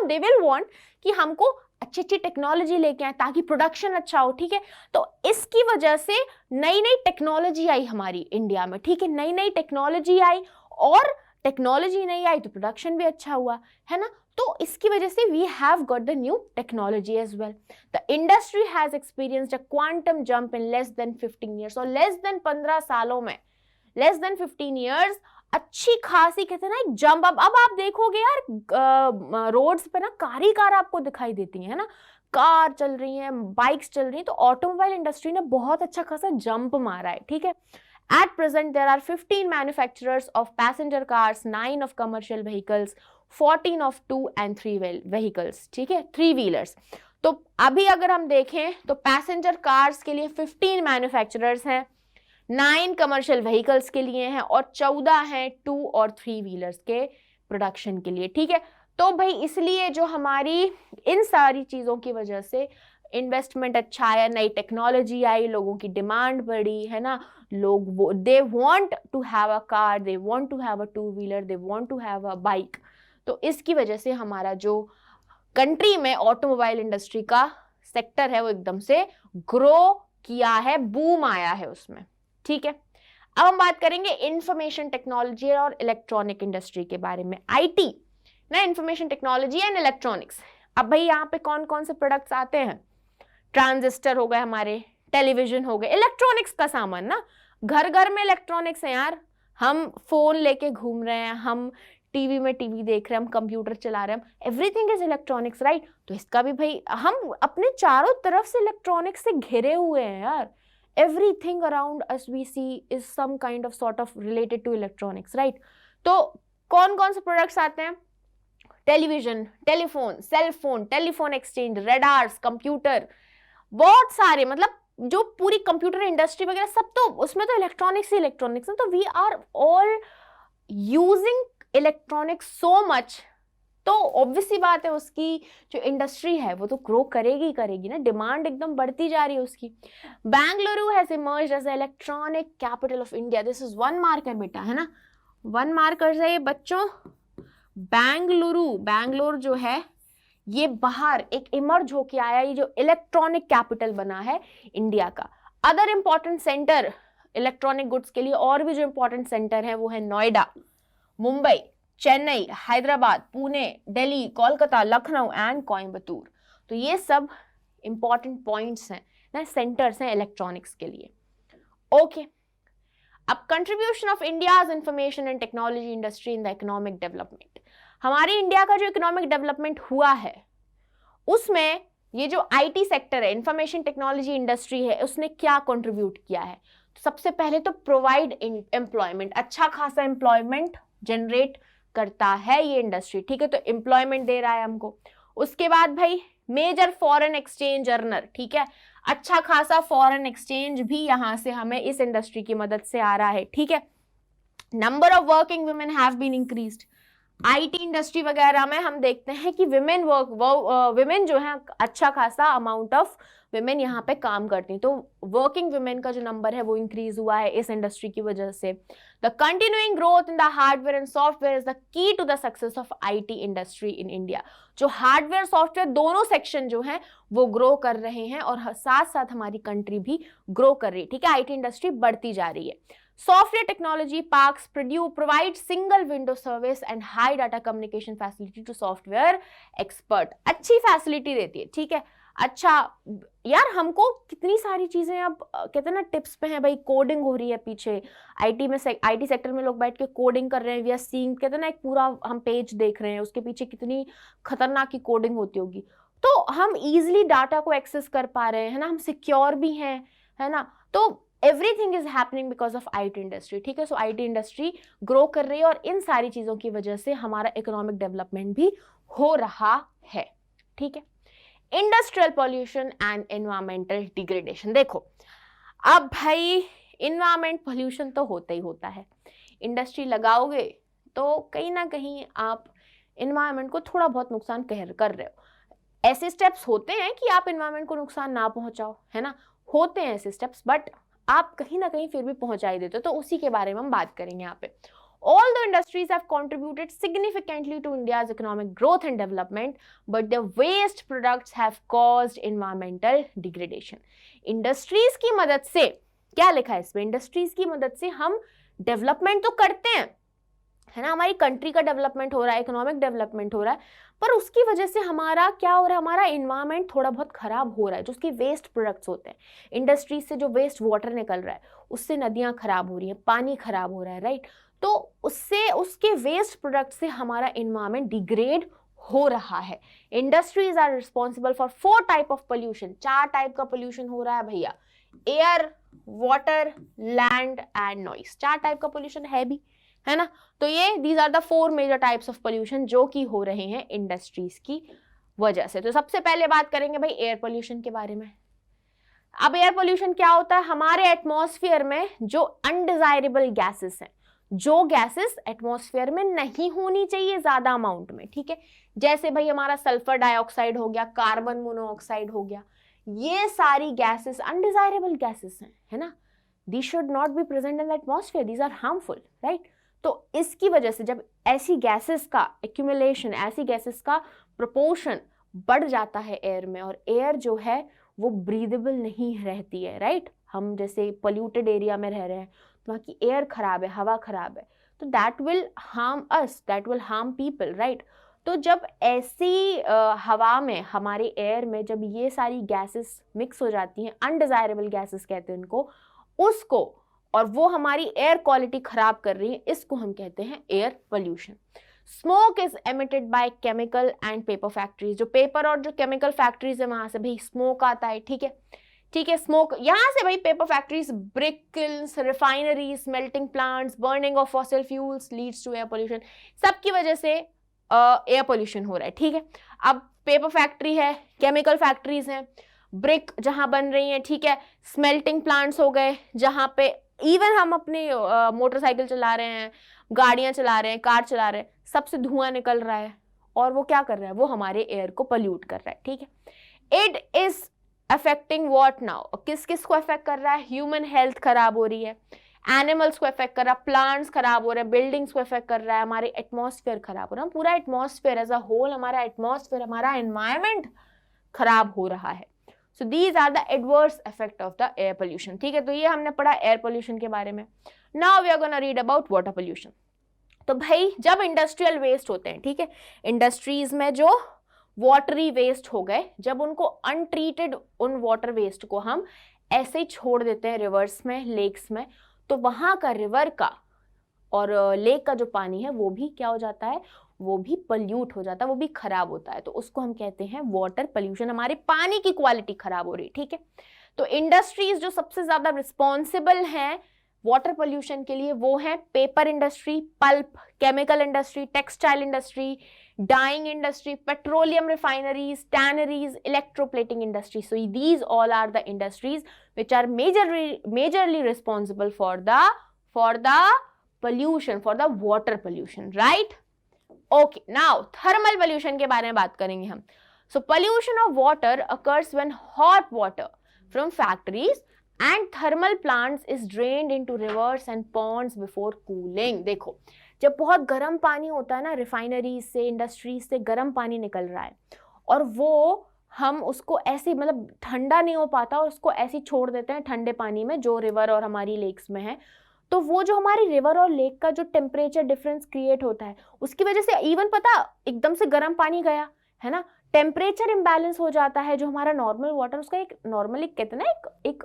A: दे विल वांट कि हमको अच्छी अच्छी टेक्नोलॉजी लेके आए ताकि प्रोडक्शन अच्छा हो. ठीक है, तो इसकी वजह से नई नई टेक्नोलॉजी आई हमारी इंडिया में. ठीक है, नई नई टेक्नोलॉजी आई, और टेक्नोलॉजी नहीं आई तो प्रोडक्शन भी अच्छा हुआ, है ना. तो इसकी वजह से we have got the new technology as well. The industry has experienced a quantum jump in less than 15 years. और लेस देन 15 सालों में, लेस देन 15 ईयर्स अच्छी खासी कहते हैं ना एक जंप. अब आप देखोगे यार रोड्स पे ना कार ही कार आपको दिखाई देती है ना, कार चल रही हैं, बाइक्स चल रही हैं. तो ऑटोमोबाइल इंडस्ट्री ने बहुत अच्छा खासा जंप मारा है. ठीक है, at present there are 15 manufacturers of passenger cars, 9 of commercial vehicles, 14 of 2 and 3 vehicles. ठीक है, 3 व्हीलर्स. तो अभी अगर हम देखें तो पैसेंजर कार्स के लिए 15 मैन्युफैक्चरर्स हैं, 9 कमर्शियल व्हीकल्स के लिए हैं, और 14 हैं 2 और 3 व्हीलर्स के प्रोडक्शन के लिए. ठीक है, तो भाई इसलिए जो हमारी इन सारी चीज़ों की वजह से इन्वेस्टमेंट अच्छा आया, नई टेक्नोलॉजी आई, लोगों की डिमांड बढ़ी, है ना. लोग they want to have a car, they want to have a 2 wheeler, they want to have a bike. तो इसकी वजह से हमारा जो कंट्री में ऑटोमोबाइल इंडस्ट्री का सेक्टर है वो एकदम से ग्रो किया है, बूम आया है उसमें. ठीक है, अब हम बात करेंगे इंफॉर्मेशन टेक्नोलॉजी और इलेक्ट्रॉनिक इंडस्ट्री के बारे में. आईटी ना, इंफॉर्मेशन टेक्नोलॉजी एंड इलेक्ट्रॉनिक्स. अब भाई यहाँ पे कौन कौन से प्रोडक्ट्स आते हैं? ट्रांजिस्टर हो गए हमारे, टेलीविजन हो गए, इलेक्ट्रॉनिक्स का सामान ना. घर घर में इलेक्ट्रॉनिक्स है यार. हम फोन लेके घूम रहे हैं, हम टीवी में टीवी देख रहे हैं, हम कंप्यूटर चला रहे हैं, एवरीथिंग इज इलेक्ट्रॉनिक्स, राइट. तो इसका भी भाई हम अपने चारों तरफ से इलेक्ट्रॉनिक्स से घिरे हुए हैं यार. Everything around us we see is some kind of sort of related to electronics, right. तो कौन कौन से प्रोडक्ट्स आते हैं? Television, telephone, cellphone, telephone exchange, radars, computer, बहुत सारे, मतलब जो पूरी कंप्यूटर इंडस्ट्री वगैरह सब, तो उसमें तो इलेक्ट्रॉनिक्स ही इलेक्ट्रॉनिक्स है. तो we are all using electronics so much. तो ऑब्वियस सी बात है उसकी जो इंडस्ट्री है वो तो ग्रो करेगी करेगी ना, डिमांड एकदम बढ़ती जा रही है उसकी. Bengaluru has emerged as electronic capital of India. This is 1 marker बेटा, है ना, 1 मार्कर है ये बच्चों. बैंगलोर जो है ये बाहर एक इमर्ज होके आया, ये जो इलेक्ट्रॉनिक कैपिटल बना है इंडिया का. Other important centre electronic goods के लिए और भी जो इंपॉर्टेंट सेंटर है वो है नोएडा, मुंबई, चेन्नई, हैदराबाद, पुणे, दिल्ली, कोलकाता, लखनऊ एंड कोयम्बतूर. तो ये सब इंपॉर्टेंट पॉइंट्स हैं ना, सेंटर्स हैं इलेक्ट्रॉनिक्स के लिए. ओके, अब contribution of India's information and technology industry in the economic development. हमारी इंडिया का जो इकोनॉमिक डेवलपमेंट हुआ है उसमें ये जो आईटी सेक्टर है, इंफॉर्मेशन टेक्नोलॉजी इंडस्ट्री है, उसने क्या कंट्रीब्यूट किया है? तो सबसे पहले तो प्रोवाइड एम्प्लॉयमेंट, अच्छा खासा एम्प्लॉयमेंट जनरेट करता है ये इंडस्ट्री. ठीक है, तो एम्प्लॉयमेंट दे रहा है हमको. उसके बाद भाई मेजर फॉरेन एक्सचेंज अर्नर. ठीक है, अच्छा खासा फॉरेन एक्सचेंज भी यहां से हमें इस इंडस्ट्री की मदद से आ रहा है. ठीक है, number of working women have been increased. IT industry वगैरह में हम देखते हैं कि विमेन जो है अच्छा खासा अमाउंट ऑफ विमेन यहाँ पे काम करती हैं. तो वर्किंग विमेन का जो नंबर है वो इंक्रीज हुआ है इस इंडस्ट्री की वजह से. The continuing growth in the hardware and software is the key to the success of IT industry in India. जो हार्डवेयर सॉफ्टवेयर दोनों सेक्शन जो हैं वो ग्रो कर रहे हैं और साथ साथ हमारी कंट्री भी ग्रो कर रही है. ठीक है, आईटी इंडस्ट्री बढ़ती जा रही है. Software technology parks provide single window service and high data communication facility to software expert. अच्छी फैसिलिटी देती है. ठीक है, अच्छा यार हमको कितनी सारी चीजें अब कहते हैं ना टिप्स पे हैं भाई. कोडिंग हो रही है पीछे आईटी सेक्टर में, लोग बैठ के कोडिंग कर रहे हैं. वी आर सीइंग, कहते हैं ना एक पूरा हम पेज देख रहे हैं, उसके पीछे कितनी खतरनाक की कोडिंग होती होगी. तो हम इजिली डाटा को एक्सेस कर पा रहे हैं, है ना, हम सिक्योर भी हैं, है ना. तो everything is happening because of IT industry. ठीक है, सो आईटी इंडस्ट्री ग्रो कर रही है और इन सारी चीजों की वजह से हमारा इकोनॉमिक डेवलपमेंट भी हो रहा है. ठीक है। Industrial pollution and environmental degradation, देखो अब भाई इन्वायरमेंट पोल्यूशन तो होता ही होता है, इंडस्ट्री लगाओगे तो कहीं ना कहीं आप इन्वायरमेंट को थोड़ा बहुत नुकसान कर रहे हो। ऐसे स्टेप्स होते हैं कि आप इन्वायरमेंट को नुकसान ना पहुंचाओ, है ना, होते हैं ऐसे स्टेप्स, बट आप कहीं ना कहीं फिर भी पहुंचा ही देते हो, तो उसी के बारे में हम बात करेंगे यहाँ पे। Although industries have contributed significantly to India's economic growth and development, but their waste products have caused environmental degradation. Industries की मदद से, क्या लिखा है इसमें, इंडस्ट्रीज की मदद से हम डेवलपमेंट तो करते हैं, है ना, हमारी कंट्री का डेवलपमेंट हो रहा है, इकोनॉमिक डेवलपमेंट हो रहा है, पर उसकी वजह से हमारा क्या हो रहा है, हमारा इन्वायरमेंट थोड़ा बहुत खराब हो रहा है। जो उसके वेस्ट प्रोडक्ट्स होते हैं, इंडस्ट्रीज से जो वेस्ट वाटर निकल रहा है, उससे नदियां खराब हो रही हैं, पानी खराब हो रहा है, राइट। तो उससे, उसके वेस्ट प्रोडक्ट से हमारा इन्वायरमेंट डिग्रेड हो रहा है। Industries are responsible for 4 type of pollution, 4 type का पोल्यूशन हो रहा है भैया, air, water, land and noise, 4 type का पोल्यूशन है भी, है ना। तो ये these are the 4 major types of pollution जो कि हो रहे हैं इंडस्ट्रीज की वजह से। तो सबसे पहले बात करेंगे भाई एयर पोल्यूशन के बारे में। अब एयर पोल्यूशन क्या होता है, हमारे एटमॉस्फेयर में जो अनडिजायरेबल गैसेस हैं, जो गैसेस एटमॉस्फेयर में नहीं होनी चाहिए ज्यादा अमाउंट में, ठीक है, जैसे भाई हमारा सल्फर डाइऑक्साइड हो गया, कार्बन मोनोऑक्साइड हो गया, ये सारी गैसेस अनडिजायरेबल गैसेस हैं, है ना, they should not be present in the atmosphere, these are harmful, right. तो इसकी वजह से जब ऐसी गैसेस का एक्यूमुलेशन, ऐसी गैसेस का प्रोपोर्शन बढ़ जाता है एयर में, और एयर जो है वो ब्रीदेबल नहीं रहती है, राइट। हम जैसे पोल्यूटेड एरिया में रह रहे हैं, तो वहाँ की एयर खराब है, हवा खराब है, तो that will harm us, that will harm people, right. तो जब ऐसी हवा में, हमारे एयर में जब ये सारी गैसेस मिक्स हो जाती हैं, अनडिजायरेबल गैसेस कहते हैं उनको, उसको, और वो हमारी एयर क्वालिटी खराब कर रही है, इसको हम कहते हैं air pollution. Smoke is emitted by chemical and paper factories, जो पेपर और जो केमिकल फैक्ट्रीज है वहां से भाई स्मोक आता है, ठीक है, ठीक है, स्मोक यहां से भाई paper factories, brick kilns, refineries, smelting plants, burning of fossil fuels leads to air pollution, सबकी वजह से एयर पोल्यूशन हो रहा है, ठीक है। अब पेपर फैक्ट्री है, केमिकल फैक्ट्रीज हैं, ब्रिक जहां बन रही हैं, ठीक है, स्मेल्टिंग प्लांट्स हो गए, जहां पे इवन हम अपनी मोटरसाइकिल चला रहे हैं, गाड़ियां चला रहे हैं, कार चला रहे हैं, सबसे धुआं निकल रहा है, और वो क्या कर रहा है, वो हमारे एयर को पोल्यूट कर रहा है, ठीक है। It is affecting what now, किस किस को अफेक्ट कर रहा है, ह्यूमन हेल्थ खराब हो रही है, एनिमल्स को अफेक्ट कर रहा है, प्लांट्स खराब हो रहे हैं, बिल्डिंग्स को अफेक्ट कर रहा है, हमारे एटमॉस्फेयर खराब हो रहा है, पूरा एटमॉस्फेयर एज अ होल, हमारा एटमॉस्फेयर, हमारा एनवायरमेंट खराब हो रहा है। So these are the adverse effect of the air pollution, ठीक है। तो ये हमने पढ़ा एयर पोल्यूशन के बारे में। Now we are gonna read about water pollution. तो भाई जब इंडस्ट्रियल वेस्ट होते हैं, ठीक है, इंडस्ट्रीज में जो वाटरी वेस्ट हो गए, जब उनको अनट्रीटेड उन वाटर वेस्ट को हम ऐसे ही छोड़ देते हैं रिवर्स में, लेक्स में, तो वहां का रिवर का और लेक का जो पानी है वो भी क्या हो जाता है, वो भी पोल्यूट हो जाता है, वो भी खराब होता है, तो उसको हम कहते हैं वाटर पोल्यूशन, हमारे पानी की क्वालिटी खराब हो रही है, ठीक है। तो इंडस्ट्रीज जो सबसे ज्यादा रिस्पॉन्सिबल हैं वाटर पोल्यूशन के लिए, वो है paper industry, pulp, chemical industry, textile industry, dyeing industry, petroleum refineries, tanneries, electroplating industry. So these all are the industries which are majorly responsible for the pollution, for the water pollution, right? Okay, now thermal pollution के बारे में बात करेंगे हम। So pollution of water occurs when hot water from factories and thermal plants is drained into rivers and ponds before cooling। देखो, जब बहुत गर्म पानी होता है ना, रिफाइनरीज से, इंडस्ट्रीज से गर्म पानी निकल रहा है, और वो हम उसको ऐसे, मतलब ठंडा नहीं हो पाता, और उसको ऐसे छोड़ देते हैं ठंडे पानी में जो रिवर और हमारी लेक्स में है, तो वो जो हमारी रिवर और लेक का जो टेम्परेचर डिफरेंस क्रिएट होता है, उसकी वजह से इवन पता, एकदम से गर्म पानी गया है ना, टेम्परेचर इम्बैलेंस हो जाता है, जो हमारा नॉर्मल वाटर, उसका एक नॉर्मली कहते हैं ना एक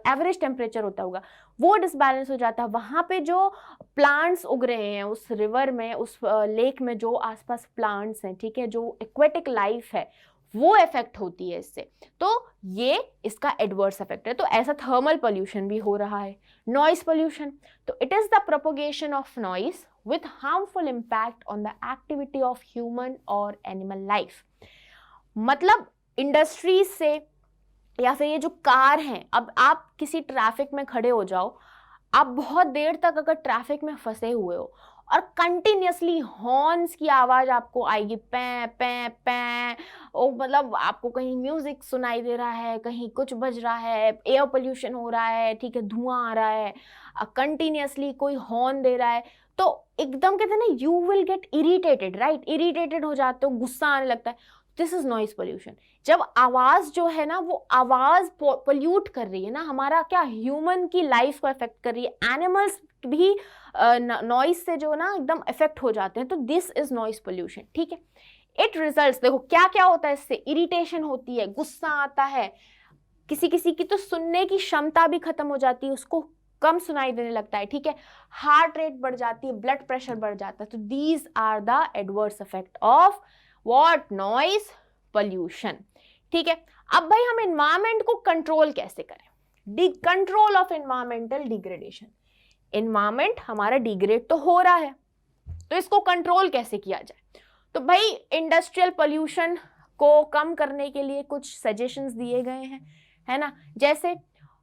A: एवरेज टेम्परेचर होता होगा, वो डिसबैलेंस हो जाता है। वहाँ पे जो प्लांट्स उग रहे हैं उस रिवर में, उस लेक में, जो आसपास प्लांट्स हैं, ठीक है, जो एक्वेटिक लाइफ है, वो इफेक्ट होती है इससे, तो ये इसका एडवर्स इफेक्ट है। तो ऐसा थर्मल पोल्यूशन भी हो रहा है। नॉइस पोल्यूशन, तो it is the propagation of noise with harmful impact on the activity of human और एनिमल लाइफ। मतलब इंडस्ट्रीज से, या फिर ये जो कार हैं, अब आप किसी ट्रैफिक में खड़े हो जाओ, आप बहुत देर तक अगर ट्रैफिक में फंसे हुए हो और कंटिन्यूसली हॉर्न्स की आवाज आपको आएगी, पै पै पै, ओ मतलब आपको कहीं म्यूजिक सुनाई दे रहा है, कहीं कुछ बज रहा है, एयर पोल्यूशन हो रहा है, ठीक है, धुआं आ रहा है, कंटिन्यूसली कोई हॉर्न दे रहा है, तो एकदम कहते हैं ना, you will get irritated, right, irritated हो जाते हो, गुस्सा आने लगता है। This is noise pollution. जब आवाज जो है ना, वो आवाज पोल्यूट कर रही है ना, हमारा क्या, ह्यूमन की लाइफ को इफेक्ट कर रही है, एनिमल्स भी नॉइज से जो ना एकदम इफेक्ट हो जाते हैं, तो दिस इज नॉइज पोल्यूशन, ठीक है। इट रिजल्ट्स, देखो क्या क्या होता है इससे, इरिटेशन होती है, गुस्सा आता है, किसी किसी की तो सुनने की क्षमता भी खत्म हो जाती है, उसको कम सुनाई देने लगता है, ठीक है, हार्ट रेट बढ़ जाती है, ब्लड प्रेशर बढ़ जाता है। तो these are the adverse effect of what, noise pollution, ठीक है। अब भाई हम एनवायरमेंट को कंट्रोल कैसे करें, control of environmental degradation. Environment हमारा डिग्रेड तो हो रहा है, तो इसको कंट्रोल कैसे किया जाए। तो भाई इंडस्ट्रियल पोल्यूशन को कम करने के लिए कुछ सजेशंस दिए गए हैं, है ना, जैसे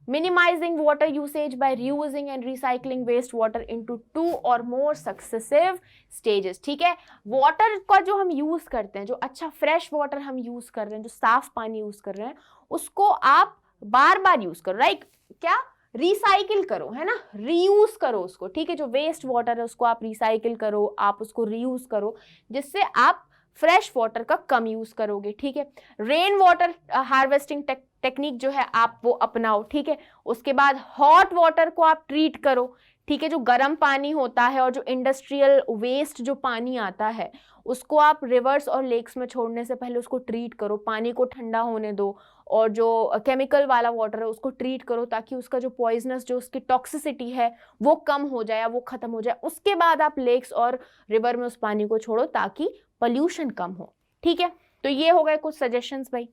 A: minimizing water usage by reusing and recycling wastewater into 2 or more successive stages, ठीक है। वाटर का जो हम यूज करते हैं, जो अच्छा फ्रेश वाटर हम यूज कर रहे हैं, जो साफ पानी यूज कर रहे हैं, उसको आप बार बार यूज करो, राइट, क्या, रिसाइकिल करो, है ना, रीयूज करो उसको, ठीक है, जो वेस्ट वाटर है उसको आप रिसाइकिल करो, आप उसको रीयूज करो, जिससे आप फ्रेश वाटर का कम यूज करोगे, ठीक है। रेन वाटर हार्वेस्टिंग टेक्निक जो है आप वो अपनाओ, ठीक है। उसके बाद हॉट वाटर को आप ट्रीट करो, ठीक है, जो गर्म पानी होता है और जो इंडस्ट्रियल वेस्ट जो पानी आता है उसको आप रिवर्स और लेक्स में छोड़ने से पहले उसको ट्रीट करो, पानी को ठंडा होने दो, और जो केमिकल वाला वाटर है उसको ट्रीट करो, ताकि उसका जो पॉइजनस, जो उसकी टॉक्सिसिटी है वो कम हो जाए, वो खत्म हो जाए। उसके बाद आप लेक्स और रिवर में उस पानी को छोड़ो ताकि पोल्यूशन कम हो, ठीक है। तो ये हो गए कुछ सजेशंस भाई।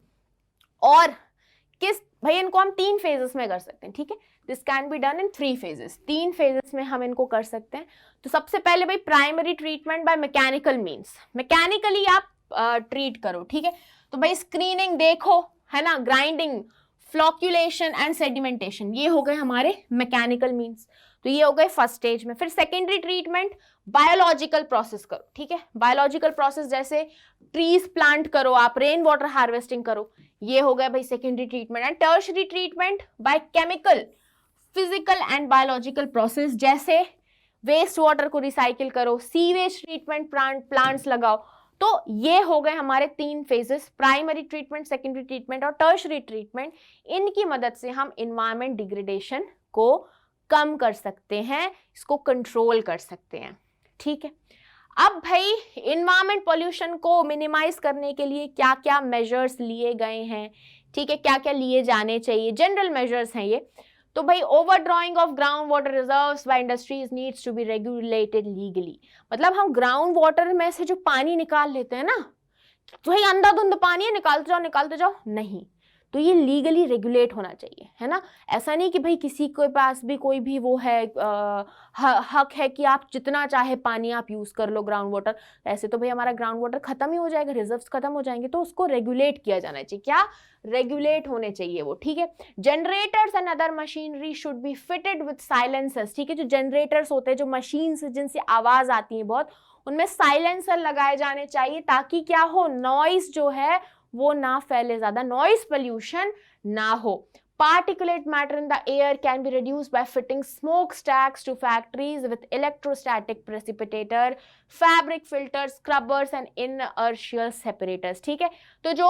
A: और किस भाई, इनको हम 3 फेजेस में कर सकते हैं, ठीक है, this can be done in 3 phases, 3 phases में हम इनको कर सकते हैं। तो सबसे पहले भाई primary treatment by mechanical means, mechanically आप ट्रीट करो, ठीक है। तो भाई स्क्रीनिंग देखो, है ना, ग्राइंडिंग, फ्लोक्यूलेशन एंड सेडिमेंटेशन, ये हो गए हमारे मैकेनिकल मीन्स। तो ये हो गए फर्स्ट स्टेज में। फिर सेकेंडरी ट्रीटमेंट बायोलॉजिकल प्रोसेस करो, ठीक है, बायोलॉजिकल प्रोसेस जैसे ट्रीज प्लांट करो आप, रेन वाटर हार्वेस्टिंग करो, ये हो गया भाई secondary treatment. And tertiary treatment by chemical, physical and biological process, जैसे वेस्ट वाटर को रिसाइकिल करो, सीवेज ट्रीटमेंट प्लांट्स लगाओ। तो ये हो गए हमारे 3 phases, primary treatment, secondary treatment और टर्शरी ट्रीटमेंट। इनकी मदद से हम एनवायरमेंट डिग्रेडेशन को कम कर सकते हैं, इसको कंट्रोल कर सकते हैं, ठीक है। अब भाई एनवायरमेंट पोल्यूशन को मिनिमाइज करने के लिए क्या क्या मेजर्स लिए गए हैं, ठीक है, क्या क्या लिए जाने चाहिए, जनरल मेजर्स हैं ये। तो भाई over drawing of ground water reserves by industries needs to be regulated legally. मतलब हम ग्राउंड वाटर में से जो पानी निकाल लेते हैं ना, तो भाई अंधाधुंध पानी है, निकालते जाओ, नहीं, तो ये लीगली रेगुलेट होना चाहिए, है ना। ऐसा नहीं कि भाई किसी के पास भी कोई भी वो है हक है कि आप जितना चाहे पानी आप यूज कर लो ग्राउंड वाटर, ऐसे तो भाई हमारा ग्राउंड वाटर खत्म ही हो जाएगा, रिजर्व्स खत्म हो जाएंगे, तो उसको रेगुलेट किया जाना चाहिए, क्या, रेगुलेट होने चाहिए वो, ठीक है। Generators and other machinery should be fitted with silencers, ठीक है, जो जनरेटर्स होते हैं, जो मशीन जिनसे आवाज आती है बहुत, उनमें साइलेंसर लगाए जाने चाहिए, ताकि क्या हो, नॉइस जो है वो ना फैले, ज्यादा नॉइस पोल्यूशन ना हो। Particulate matter in the air can be reduced by fitting smokestacks to factories with electrostatic precipitator, fabric filters, scrubbers and inertial separators, ठीक है। तो जो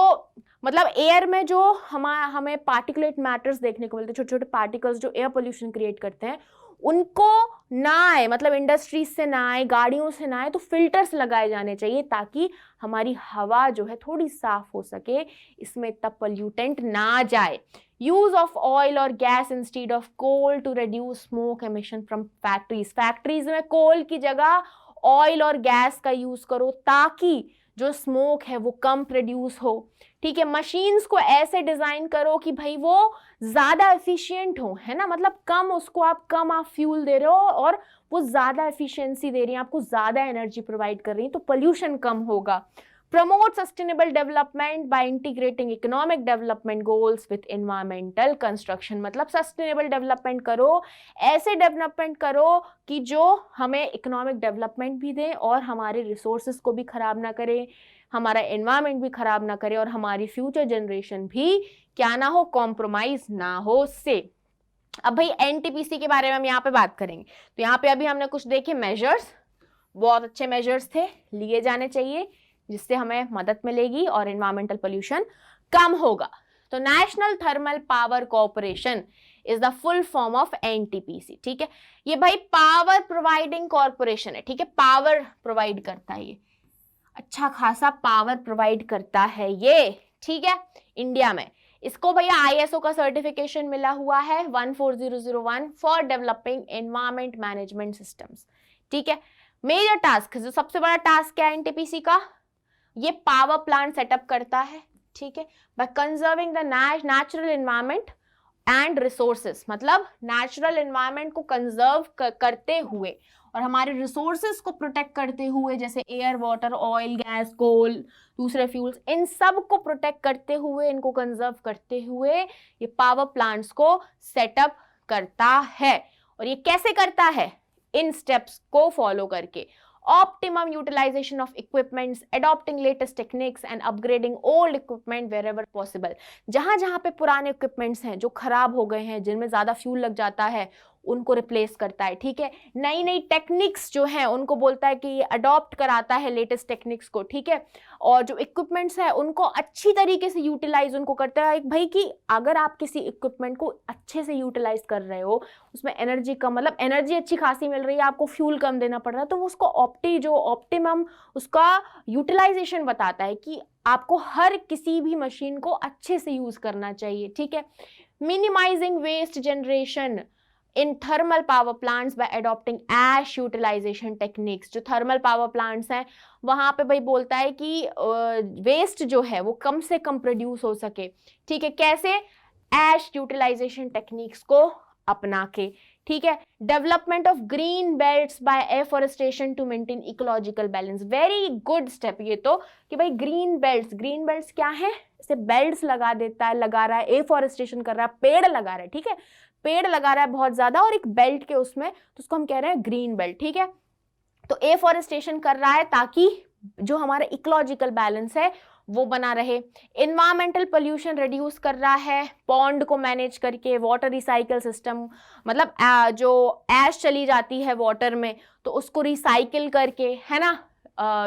A: मतलब एयर में जो हमें पार्टिकुलेट मैटर्स देखने को मिलते हैं, छोटे छोटे पार्टिकल्स जो एयर पोल्यूशन क्रिएट करते हैं, उनको ना आए, मतलब इंडस्ट्रीज से ना आए, गाड़ियों से ना आए, तो फिल्टर्स लगाए जाने चाहिए, ताकि हमारी हवा जो है थोड़ी साफ हो सके, इसमें इतना पोल्यूटेंट ना जाए। यूज ऑफ ऑयल और gas instead of coal to reduce smoke emission from factories, factories में कोल की जगह ऑयल और गैस का यूज करो, ताकि जो स्मोक है वो कम प्रोड्यूस हो, ठीक है। मशीन्स को ऐसे डिजाइन करो कि भाई वो ज्यादा एफिशिएंट हो, है ना, मतलब कम उसको आप फ्यूल दे रहे हो और वो ज्यादा एफिशिएंसी दे रही है, आपको ज्यादा एनर्जी प्रोवाइड कर रही है, तो पोल्यूशन कम होगा। promote sustainable development by integrating economic development goals with environmental construction। मतलब sustainable development करो, ऐसे development करो कि जो हमें economic development भी दे और हमारे resources को भी खराब ना करे, हमारा environment भी खराब ना करे और हमारी future generation भी क्या ना हो, compromise ना हो उससे। अब भाई NTPC के बारे में हम यहाँ पे बात करेंगे। तो यहाँ पे अभी हमने कुछ देखे measures, बहुत अच्छे measures थे, लिए जाने चाहिए जिससे हमें मदद मिलेगी और एनवायरमेंटल पोल्यूशन कम होगा। तो national thermal power corporation is the full form of NTPC. ठीक है, ये भाई पावर प्रोवाइडिंग कॉर्पोरेशन है। ठीक है, पावर प्रोवाइड करता है, ये अच्छा खासा पावर प्रोवाइड करता है ये। ठीक है, इंडिया में इसको भैया आईएसओ का सर्टिफिकेशन मिला हुआ है 14001 for developing environment management systems. ठीक है, मेजर टास्क, जो सबसे बड़ा टास्क है एनटीपीसी का, ये पावर प्लांट सेटअप करता है। ठीक है, by conserving the natural environment and resources, मतलब नेचुरल एनवायरनमेंट को कंजर्व करते हुए और हमारे रिसोर्सेस को प्रोटेक्ट करते हुए, जैसे एयर, वाटर, ऑयल, गैस, कोल, दूसरे फ्यूल्स, इन सब को प्रोटेक्ट करते हुए, इनको कंजर्व करते हुए ये पावर प्लांट्स को सेटअप करता है। और ये कैसे करता है? इन स्टेप्स को फॉलो करके, optimum utilization of equipments, adopting latest techniques and upgrading old equipment wherever possible। जहां जहां पे पुराने इक्विपमेंट्स हैं जो खराब हो गए हैं, जिनमें ज्यादा फ्यूल लग जाता है, उनको रिप्लेस करता है। ठीक है, नई नई टेक्निक्स जो हैं उनको बोलता है कि ये अडॉप्ट कराता है लेटेस्ट टेक्निक्स को। ठीक है, और जो इक्विपमेंट्स है उनको अच्छी तरीके से यूटिलाइज उनको करता है भाई, कि अगर आप किसी इक्विपमेंट को अच्छे से यूटिलाइज कर रहे हो, उसमें एनर्जी कम, मतलब एनर्जी अच्छी खासी मिल रही है, आपको फ्यूल कम देना पड़ रहा है, तो वो उसको ऑप्टिमम उसका यूटिलाइजेशन बताता है कि आपको हर किसी भी मशीन को अच्छे से यूज करना चाहिए। ठीक है, minimising waste generation in thermal power plants by adopting ash utilisation techniques. जो थर्मल पावर प्लांट्स हैं वहां पे भाई बोलता है कि वेस्ट जो है वो कम से कम प्रोड्यूस हो सके। ठीक है, कैसे? ऐश यूटिलाइजेशन टेक्निक्स को अपना के। ठीक है, development of green belts by afforestation to maintain ecological balance. Very good step ये तो, कि भाई ग्रीन बेल्ट्स क्या है? इसे बेल्ट्स लगा देता है, लगा रहा है, एफॉरेस्टेशन कर रहा है, पेड़ लगा रहा है। ठीक है, पेड़ लगा रहा है बहुत ज्यादा और एक बेल्ट के उसमें, तो उसको हम कह रहे हैं ग्रीन बेल्ट। ठीक है, तो एफॉरेस्टेशन कर रहा है ताकि जो हमारा इकोलॉजिकल बैलेंस है वो बना रहे। इन्वायरमेंटल पोल्यूशन रिड्यूस कर रहा है, पॉन्ड को मैनेज करके, वाटर रिसाइकल सिस्टम, मतलब जो ऐश चली जाती है वाटर में तो उसको रिसाइकिल करके, है ना,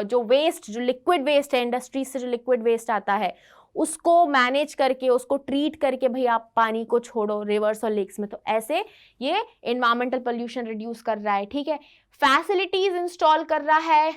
A: जो वेस्ट, जो लिक्विड वेस्ट है, इंडस्ट्रीज से जो लिक्विड वेस्ट आता है उसको मैनेज करके, उसको ट्रीट करके भाई आप पानी को छोड़ो रिवर्स और लेक्स में। तो ऐसे ये इन्वायरमेंटल पोल्यूशन रिड्यूस कर रहा है। ठीक है, फैसिलिटीज इंस्टॉल कर रहा है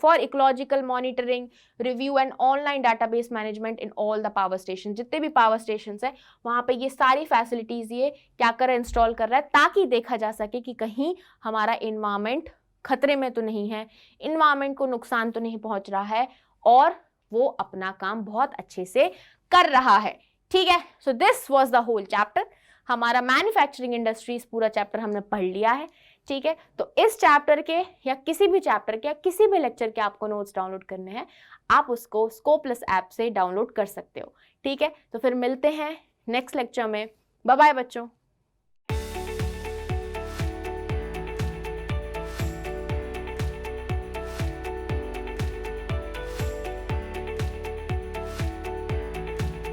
A: for ecological monitoring, review and online database management in all the power station. जितने भी पावर स्टेशन है वहां पे ये सारी फैसिलिटीज ये क्या कर रहा है? इंस्टॉल कर रहा है, ताकि देखा जा सके कि कहीं हमारा इन्वायरमेंट खतरे में तो नहीं है, इन्वायरमेंट को नुकसान तो नहीं पहुंच रहा है, और वो अपना काम बहुत अच्छे से कर रहा है। ठीक है, so this was the whole chapter. हमारा मैन्युफैक्चरिंग इंडस्ट्रीज पूरा चैप्टर हमने पढ़ लिया है। ठीक है, तो इस चैप्टर के या किसी भी चैप्टर के या किसी भी लेक्चर के आपको नोट्स डाउनलोड करने हैं, आप उसको स्कोपलेस ऐप से डाउनलोड कर सकते हो। ठीक है, तो फिर मिलते हैं नेक्स्ट लेक्चर में। बाय बाय बच्चों।